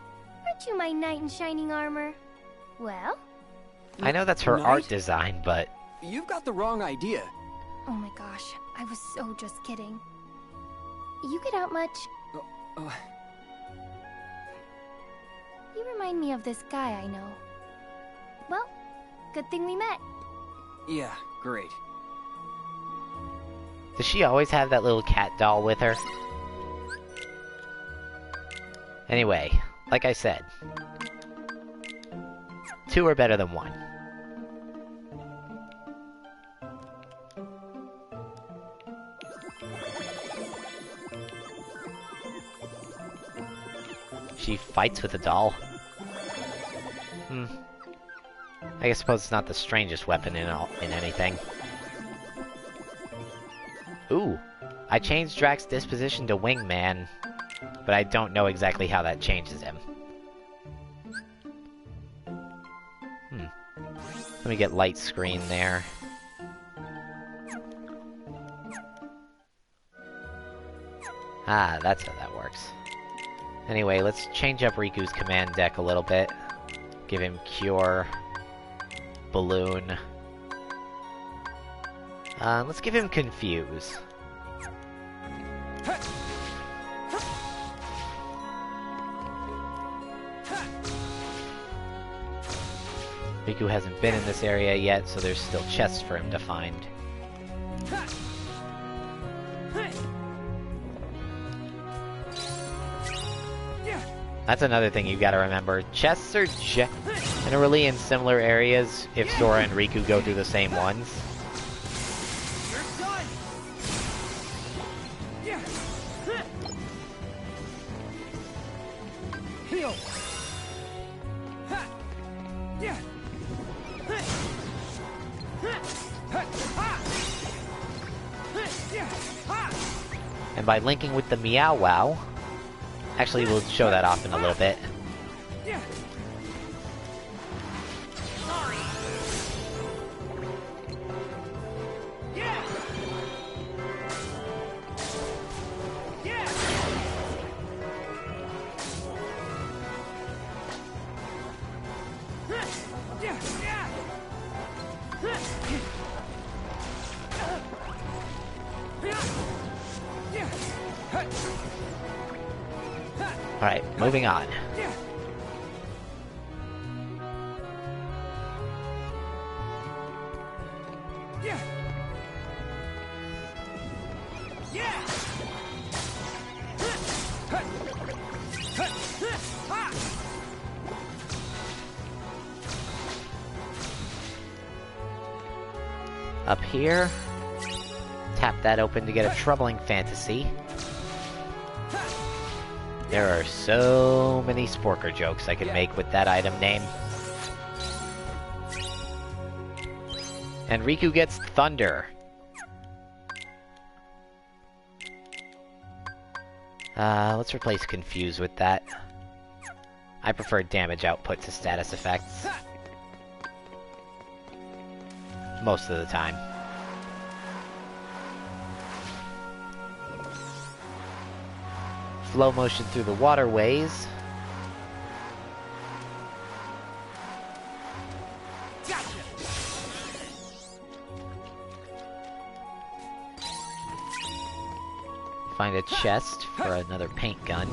Aren't you my knight in shining armor? Well? I know that's her Knight? art design, but You've got the wrong idea. Oh my gosh, I was so just kidding. You get out much? You remind me of this guy I know. Well, good thing we met. Yeah, great. does she always have that little cat doll with her? Anyway, like I said, 2 are better than 1. She fights with a doll. I suppose it's not the strangest weapon in anything. Ooh, I changed Drac's disposition to Wingman, but I don't know exactly how that changes him. Let me get light screen there. Ah, that's how that works. Anyway, let's change up Riku's command deck a little bit. Give him Cure, Balloon. Let's give him Confuse. Riku hasn't been in this area yet, so there's still chests for him to find. That's another thing you've got to remember. Chests are generally in similar areas if Sora and Riku go through the same ones. Heal. And by linking with the Meow Wow, actually we'll show that off in a little bit. Alright, moving on. Up here, tap that open to get a troubling fantasy. There are so many Sporker jokes I could make with that item name. And Riku gets Thunder. Let's replace Confuse with that. I prefer damage output to status effects. Most of the time. Slow motion through the waterways. Find a chest for another paint gun.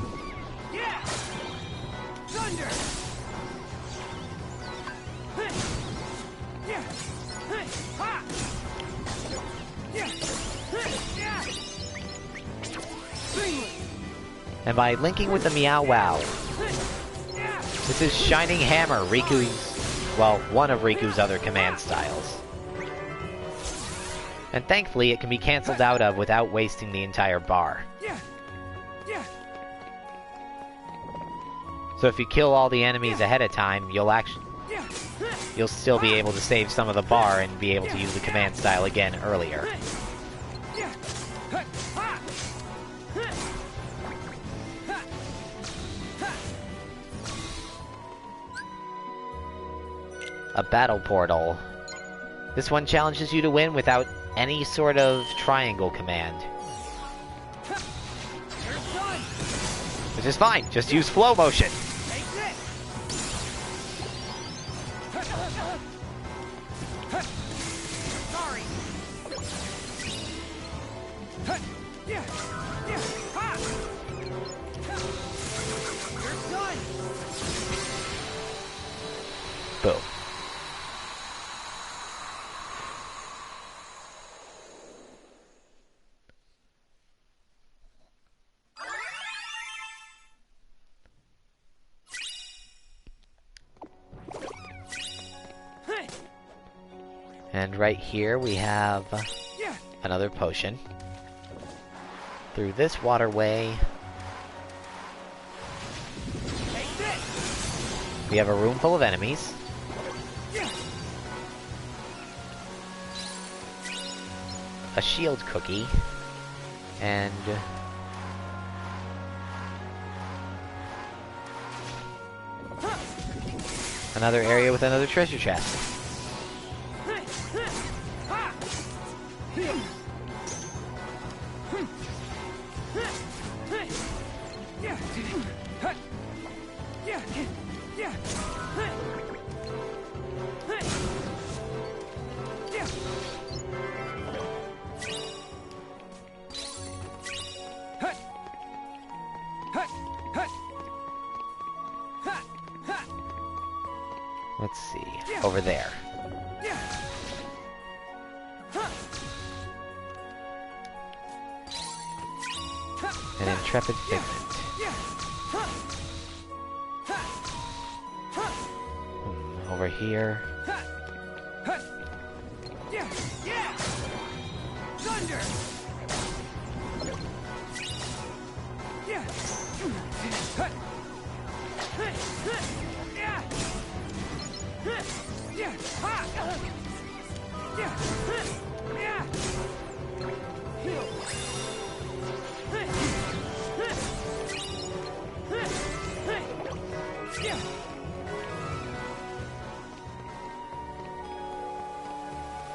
Thunder. And by linking with the Meow Wow, this is Shining Hammer, Riku's, well, one of Riku's other command styles. And thankfully it can be cancelled out of without wasting the entire bar. So if you kill all the enemies ahead of time, you'll still be able to save some of the bar and be able to use the command style again earlier. A battle portal. This one challenges you to win without any sort of triangle command. Which is fine, just use flow motion. Boom. And right here we have another potion. Through this waterway, we have a room full of enemies. A shield cookie. And another area with another treasure chest. Let's see. Over there. An intrepid figment. Over here. Thunder!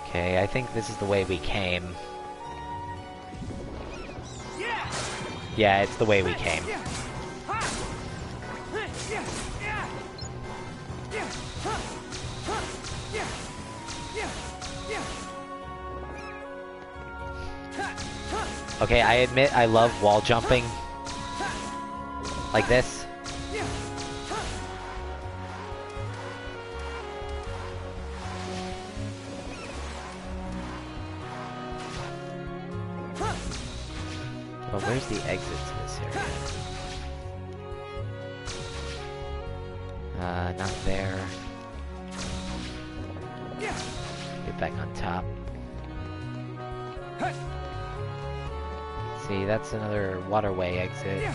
Okay, I think this is the way we came. Yeah, it's the way we came. Okay, I admit I love wall jumping. Like this. But where's the exit to this area? Not there. Get back on top. See, that's another waterway exit.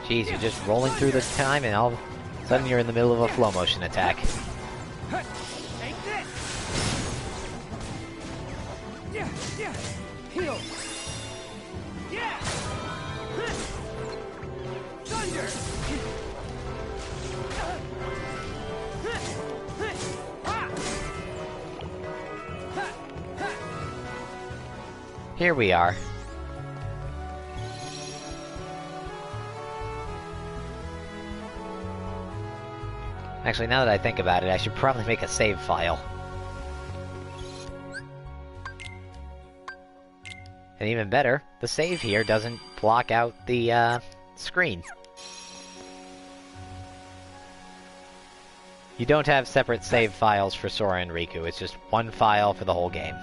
Jeez, you're just rolling through the time and all of a sudden you're in the middle of a flow motion attack. Here we are. Actually, now that I think about it, I should probably make a save file. And even better, the save here doesn't block out the, screen. You don't have separate save files for Sora and Riku, it's just one file for the whole game.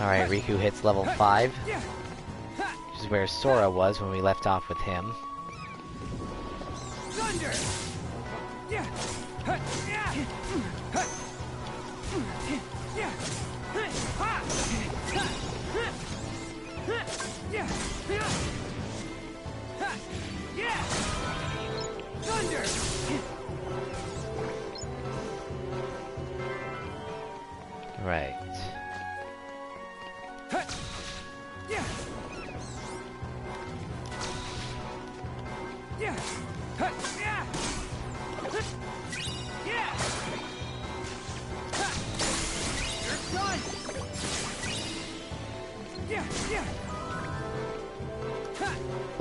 Alright, Riku hits level 5, which is where Sora was when we left off with him. Right.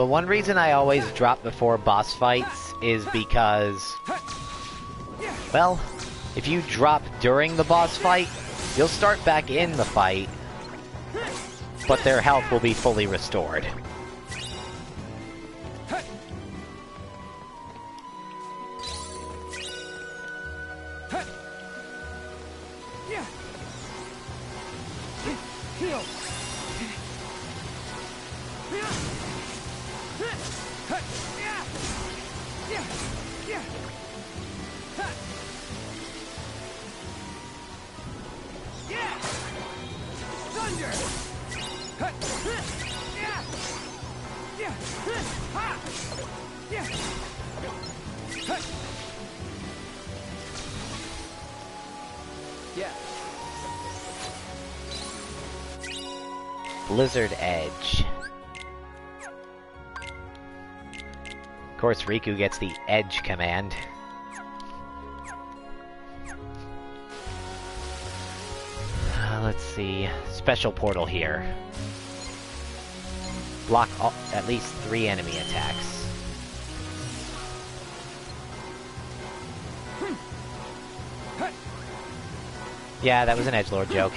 But one reason I always drop before boss fights is because, well, if you drop during the boss fight, you'll start back in the fight, but their health will be fully restored. Yeah. Blizzard Edge. Of course, Riku gets the Edge command. Let's see. Special portal here. Block at least 3 enemy attacks. Yeah, that was an edgelord joke.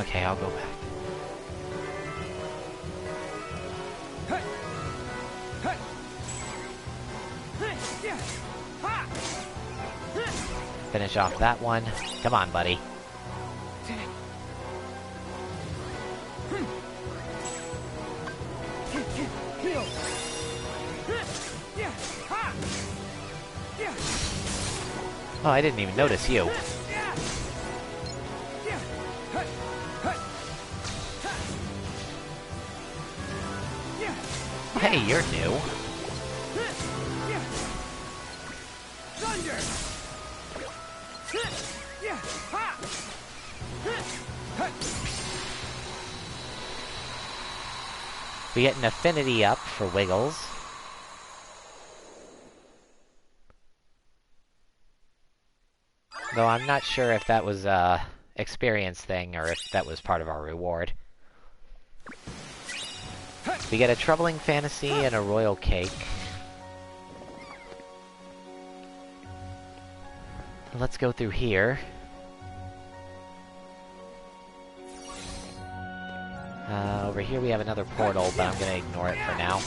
Okay, I'll go back. Finish off that one. Come on, buddy. Oh, I didn't even notice you. Oh, hey, you're new. We get an affinity up for Wiggles. Though I'm not sure if that was a experience thing or if that was part of our reward. We get a troubling fantasy and a royal cake. Let's go through here. Over here we have another portal, but I'm gonna ignore it for now.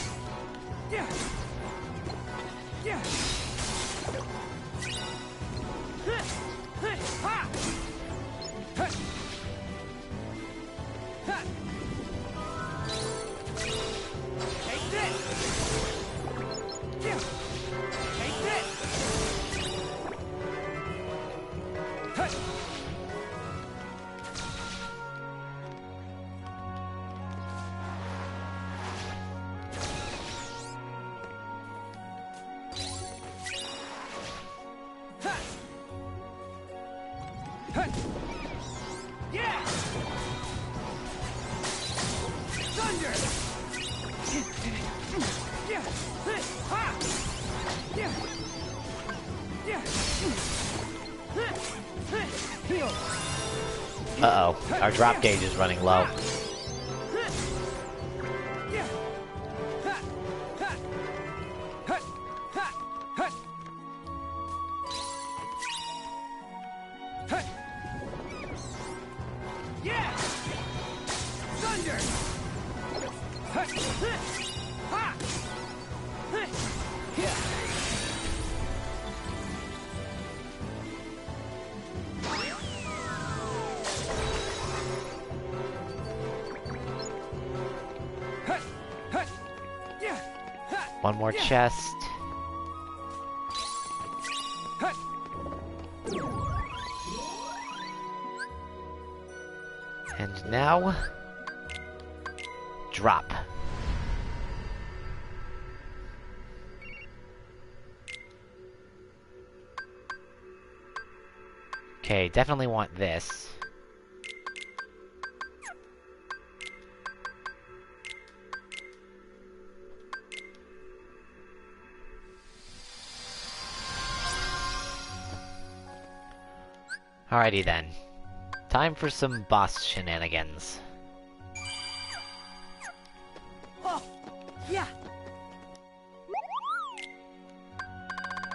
Uh-oh, our drop gauge is running low. One more chest. And now... drop. Okay, definitely want this. Alrighty then. Time for some boss shenanigans. Oh, yeah.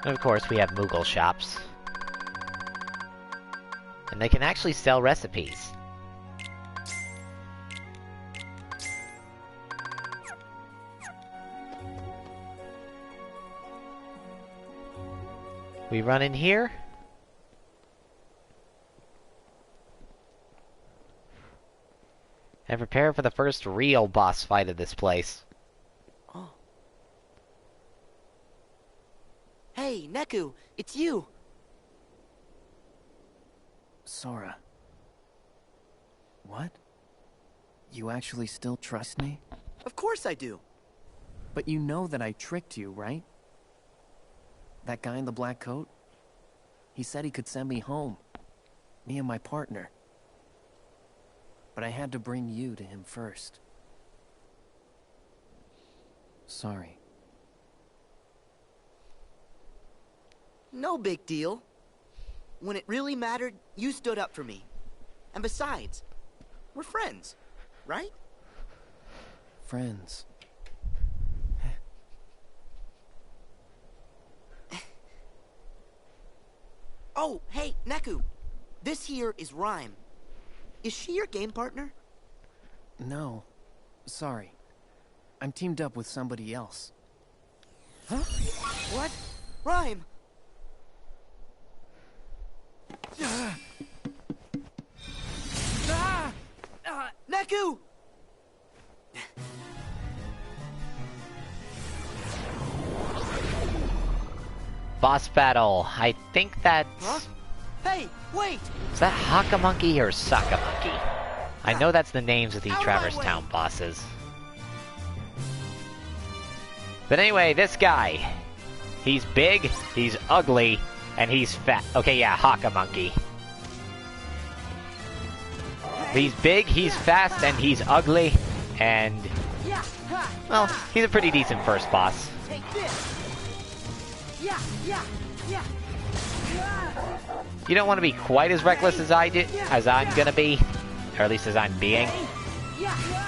And of course, we have Moogle shops. And they can actually sell recipes. We run in here. And prepare for the first real boss fight of this place. Oh. Hey, Neku, it's you! Sora. What? You actually still trust me? Of course I do. But you know that I tricked you, right? That guy in the black coat? He said he could send me home. Me and my partner. But I had to bring you to him first. Sorry. No big deal. When it really mattered, you stood up for me. And besides, we're friends, right? Friends. Oh, hey, Neku. This here is Rhyme. Is she your game partner? No. Sorry. I'm teamed up with somebody else. Huh? What? Rhyme! Neku! Boss battle. I think that's... Huh? Hey, wait! Is that Haka Monkey or Saka Monkey? I know that's the names of the Traverse Town bosses. But anyway, this guy. He's big, he's ugly, and he's fat. Okay, yeah, Haka Monkey. He's big, he's fast, and he's ugly, and... well, he's a pretty decent first boss. Take this. You don't want to be quite as reckless as I'm gonna be, or at least as I'm being.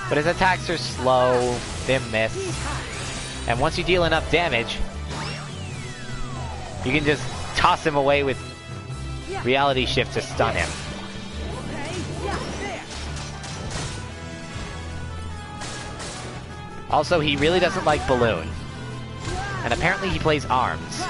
But his attacks are slow, they miss, and once you deal enough damage, you can just toss him away with Reality Shift to stun him. Also, he really doesn't like Balloon, and apparently he plays ARMS.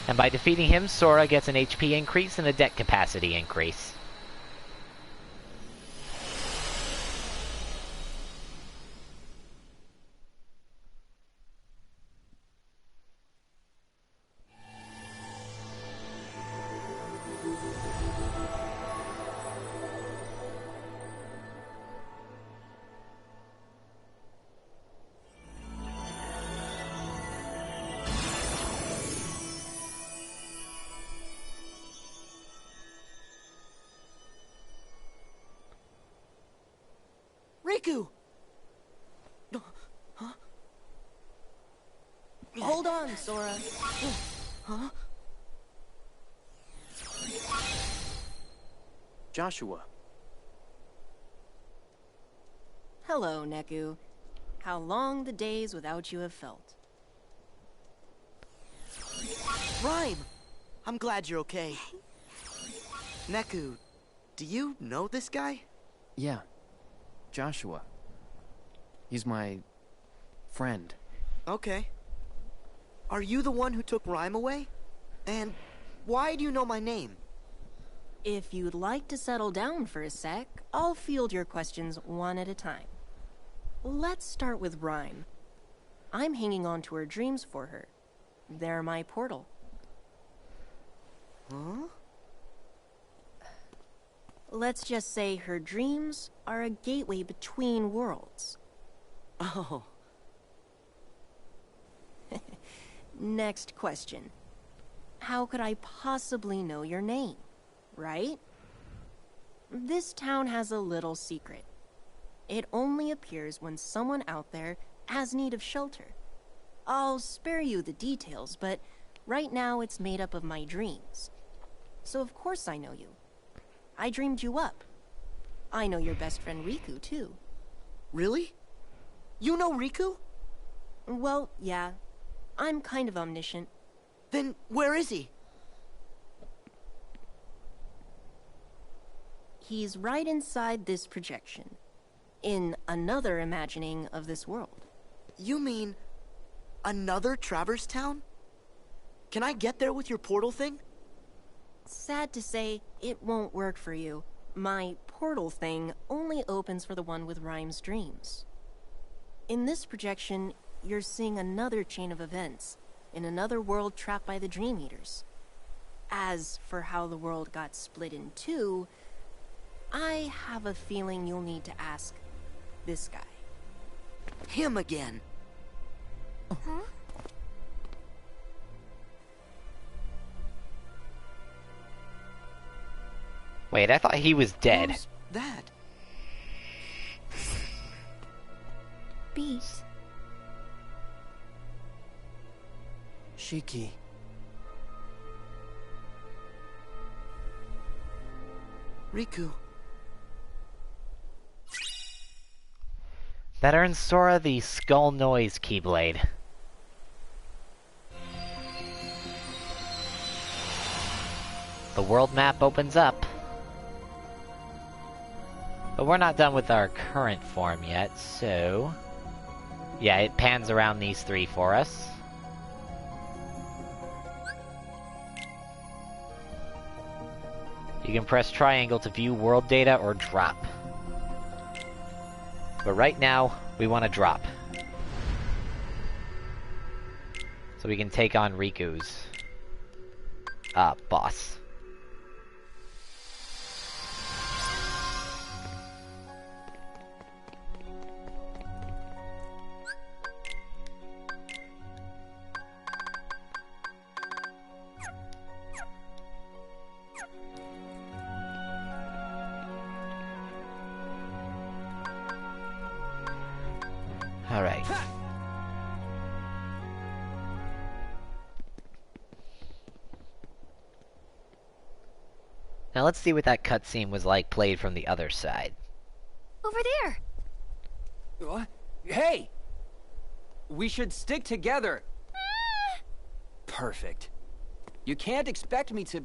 And by defeating him, Sora gets an HP increase and a deck capacity increase. Riku! Huh? Hold on, Sora. Huh? Joshua. Hello, Neku. How long the days without you have felt. Rhyme! I'm glad you're okay. Neku, do you know this guy? Yeah. Joshua. He's my... friend. Okay. Are you the one who took Rhyme away? And why do you know my name? If you'd like to settle down for a sec, I'll field your questions one at a time. Let's start with Rhyme. I'm hanging on to her dreams for her. They're my portal. Huh? Let's just say her dreams are a gateway between worlds. Oh. Next question. How could I possibly know your name, right? This town has a little secret. It only appears when someone out there has need of shelter. I'll spare you the details, but right now it's made up of my dreams. So of course I know you. I dreamed you up. I know your best friend Riku, too. Really? You know Riku? Well, yeah. I'm kind of omniscient. Then where is he? He's right inside this projection. In another imagining of this world. You mean another Traverse Town? Can I get there with your portal thing? Sad to say, it won't work for you. My portal thing only opens for the one with Rhyme's dreams. In this projection, you're seeing another chain of events, in another world trapped by the Dream Eaters. As for how the world got split in two, I have a feeling you'll need to ask this guy. Him again. Huh? Wait, I thought he was dead. Who's that? Beat. Shiki. Riku. That earns Sora the Skull Noise Keyblade. The world map opens up. But we're not done with our current form yet, so... yeah, it pans around these three for us. You can press triangle to view world data or drop. But right now, we want to drop. So we can take on Riku's boss. Alright. Now let's see what that cutscene was like played from the other side. Over there! What? Hey! We should stick together. Perfect. You can't expect me to...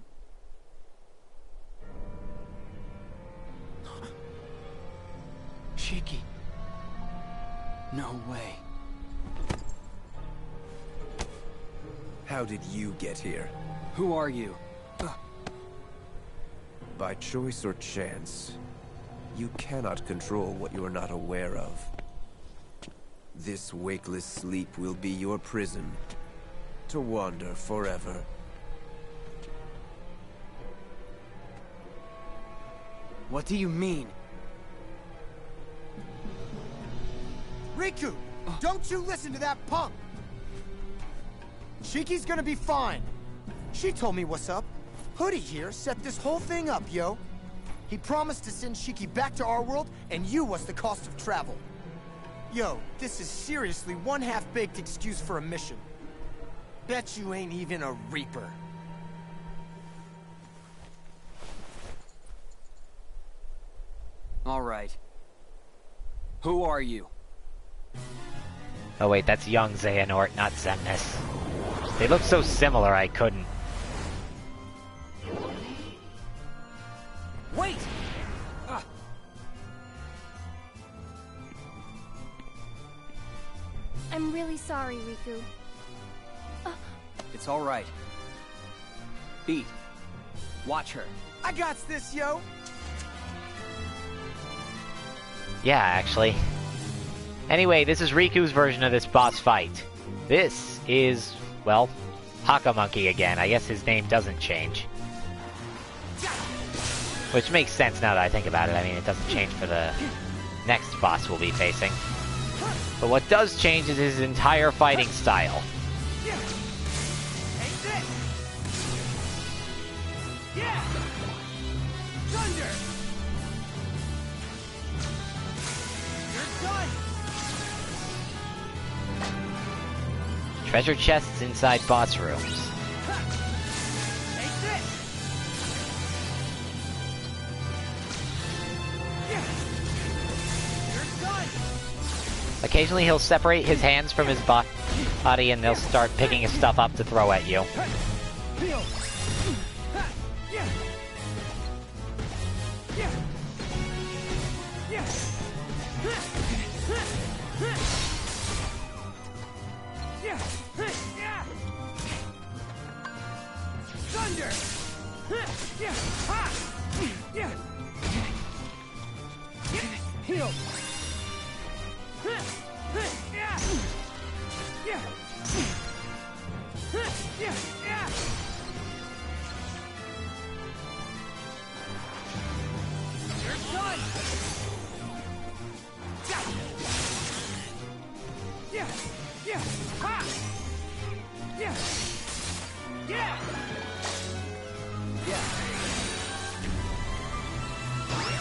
Shiki. No way. How did you get here? Who are you? By choice or chance, you cannot control what you are not aware of. This wakeless sleep will be your prison, to wander forever. What do you mean? Riku! Don't you listen to that punk! Shiki's gonna be fine. She told me what's up. Hoodie here set this whole thing up, yo. He promised to send Shiki back to our world, and you was the cost of travel. Yo, this is seriously one half-baked excuse for a mission. Bet you ain't even a Reaper. All right. Who are you? Oh wait, that's young Xehanort, not Xemnas. They look so similar I couldn't. Wait! I'm really sorry, Riku. It's all right. Beat. Watch her. I got this, yo! Yeah, actually. Anyway, this is Riku's version of this boss fight. This is, well, Haka Monkey again. I guess his name doesn't change. Which makes sense now that I think about it. I mean, it doesn't change for the next boss we'll be facing. But what does change is his entire fighting style. Treasure chests inside boss rooms. Occasionally he'll separate his hands from his body and they'll start picking his stuff up to throw at you.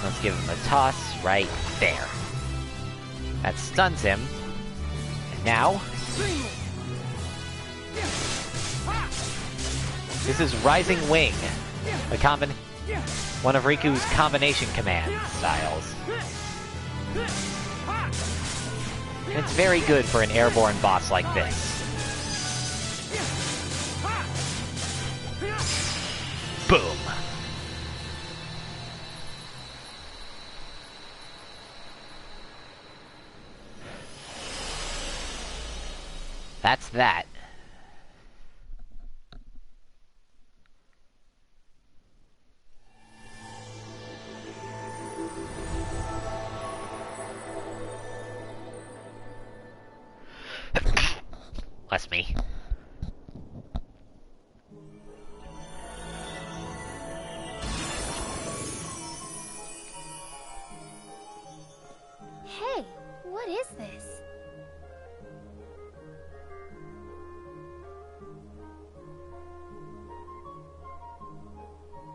Let's give him a toss right there. That stuns him. And now... this is Rising Wing. One of Riku's combination command styles. And it's very good for an airborne boss like this. Boom. That's that. Bless me. Hey, what is this?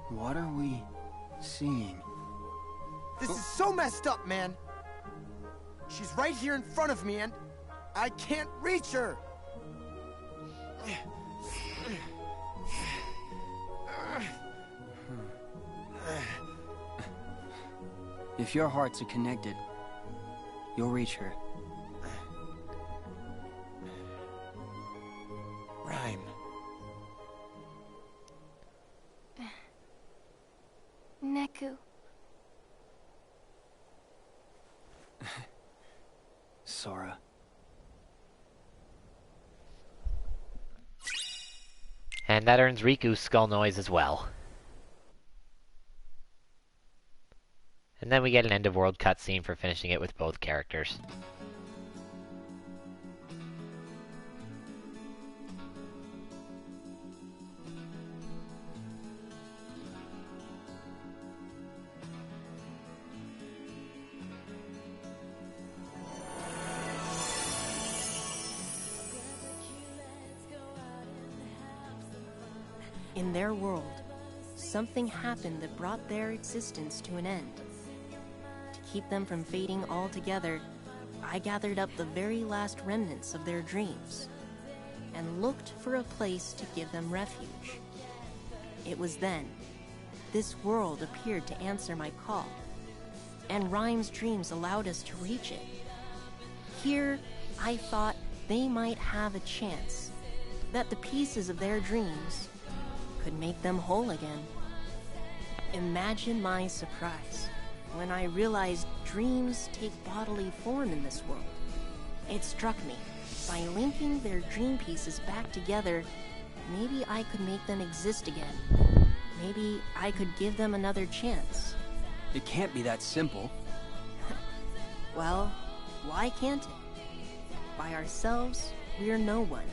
What are we seeing? This is so messed up, man. She's right here in front of me and I can't reach her. If your hearts are connected, you'll reach her. Rhyme. Neku. Sora. And that earns Riku skull noise as well. And then we get an end-of-world cutscene for finishing it with both characters. In their world, something happened that brought their existence to an end. To keep them from fading altogether, I gathered up the very last remnants of their dreams and looked for a place to give them refuge. It was then this world appeared to answer my call, and Rhyme's dreams allowed us to reach it. Here, I thought they might have a chance, that the pieces of their dreams could make them whole again. Imagine my surprise when I realized dreams take bodily form in this world. It struck me, by linking their dream pieces back together, maybe I could make them exist again. Maybe I could give them another chance. It can't be that simple. Well, why can't it? By ourselves, we're no one.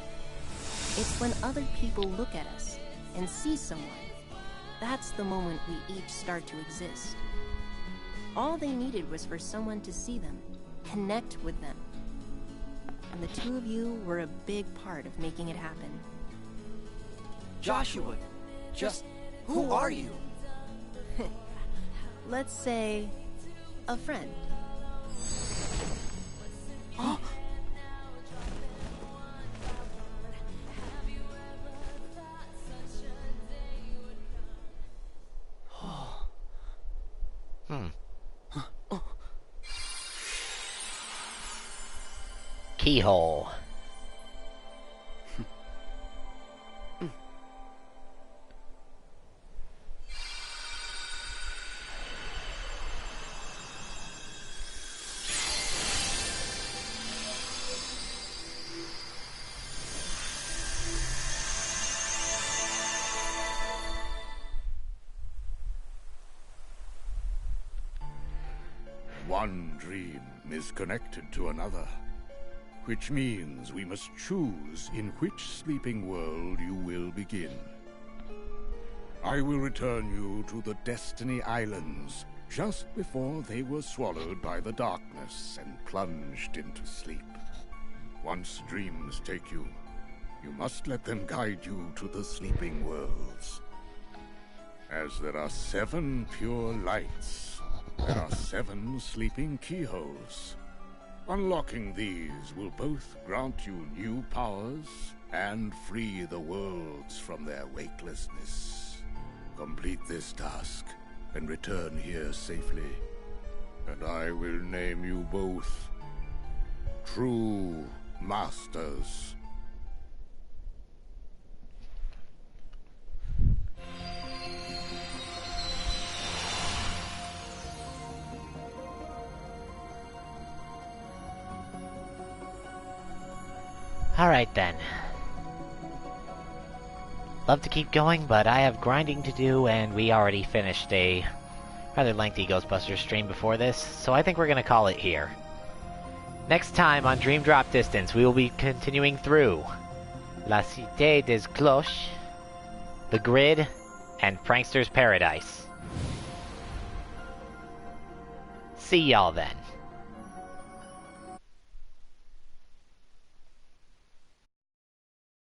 It's when other people look at us and see someone, that's the moment we each start to exist. All they needed was for someone to see them, connect with them. And the two of you were a big part of making it happen. Joshua, just who are you? Let's say, a friend. Keyhole. One dream is connected to another, which means we must choose in which sleeping world you will begin. I will return you to the Destiny Islands just before they were swallowed by the darkness and plunged into sleep. Once dreams take you, you must let them guide you to the sleeping worlds. As there are 7 pure lights, there are 7 sleeping keyholes. Unlocking these will both grant you new powers and free the worlds from their wakelessness. Complete this task and return here safely, and I will name you both True Masters. Alright then. Love to keep going, but I have grinding to do, and we already finished a rather lengthy Ghostbusters stream before this, so I think we're gonna call it here. Next time on Dream Drop Distance, we will be continuing through La Cité des Cloches, The Grid, and Prankster's Paradise. See y'all then.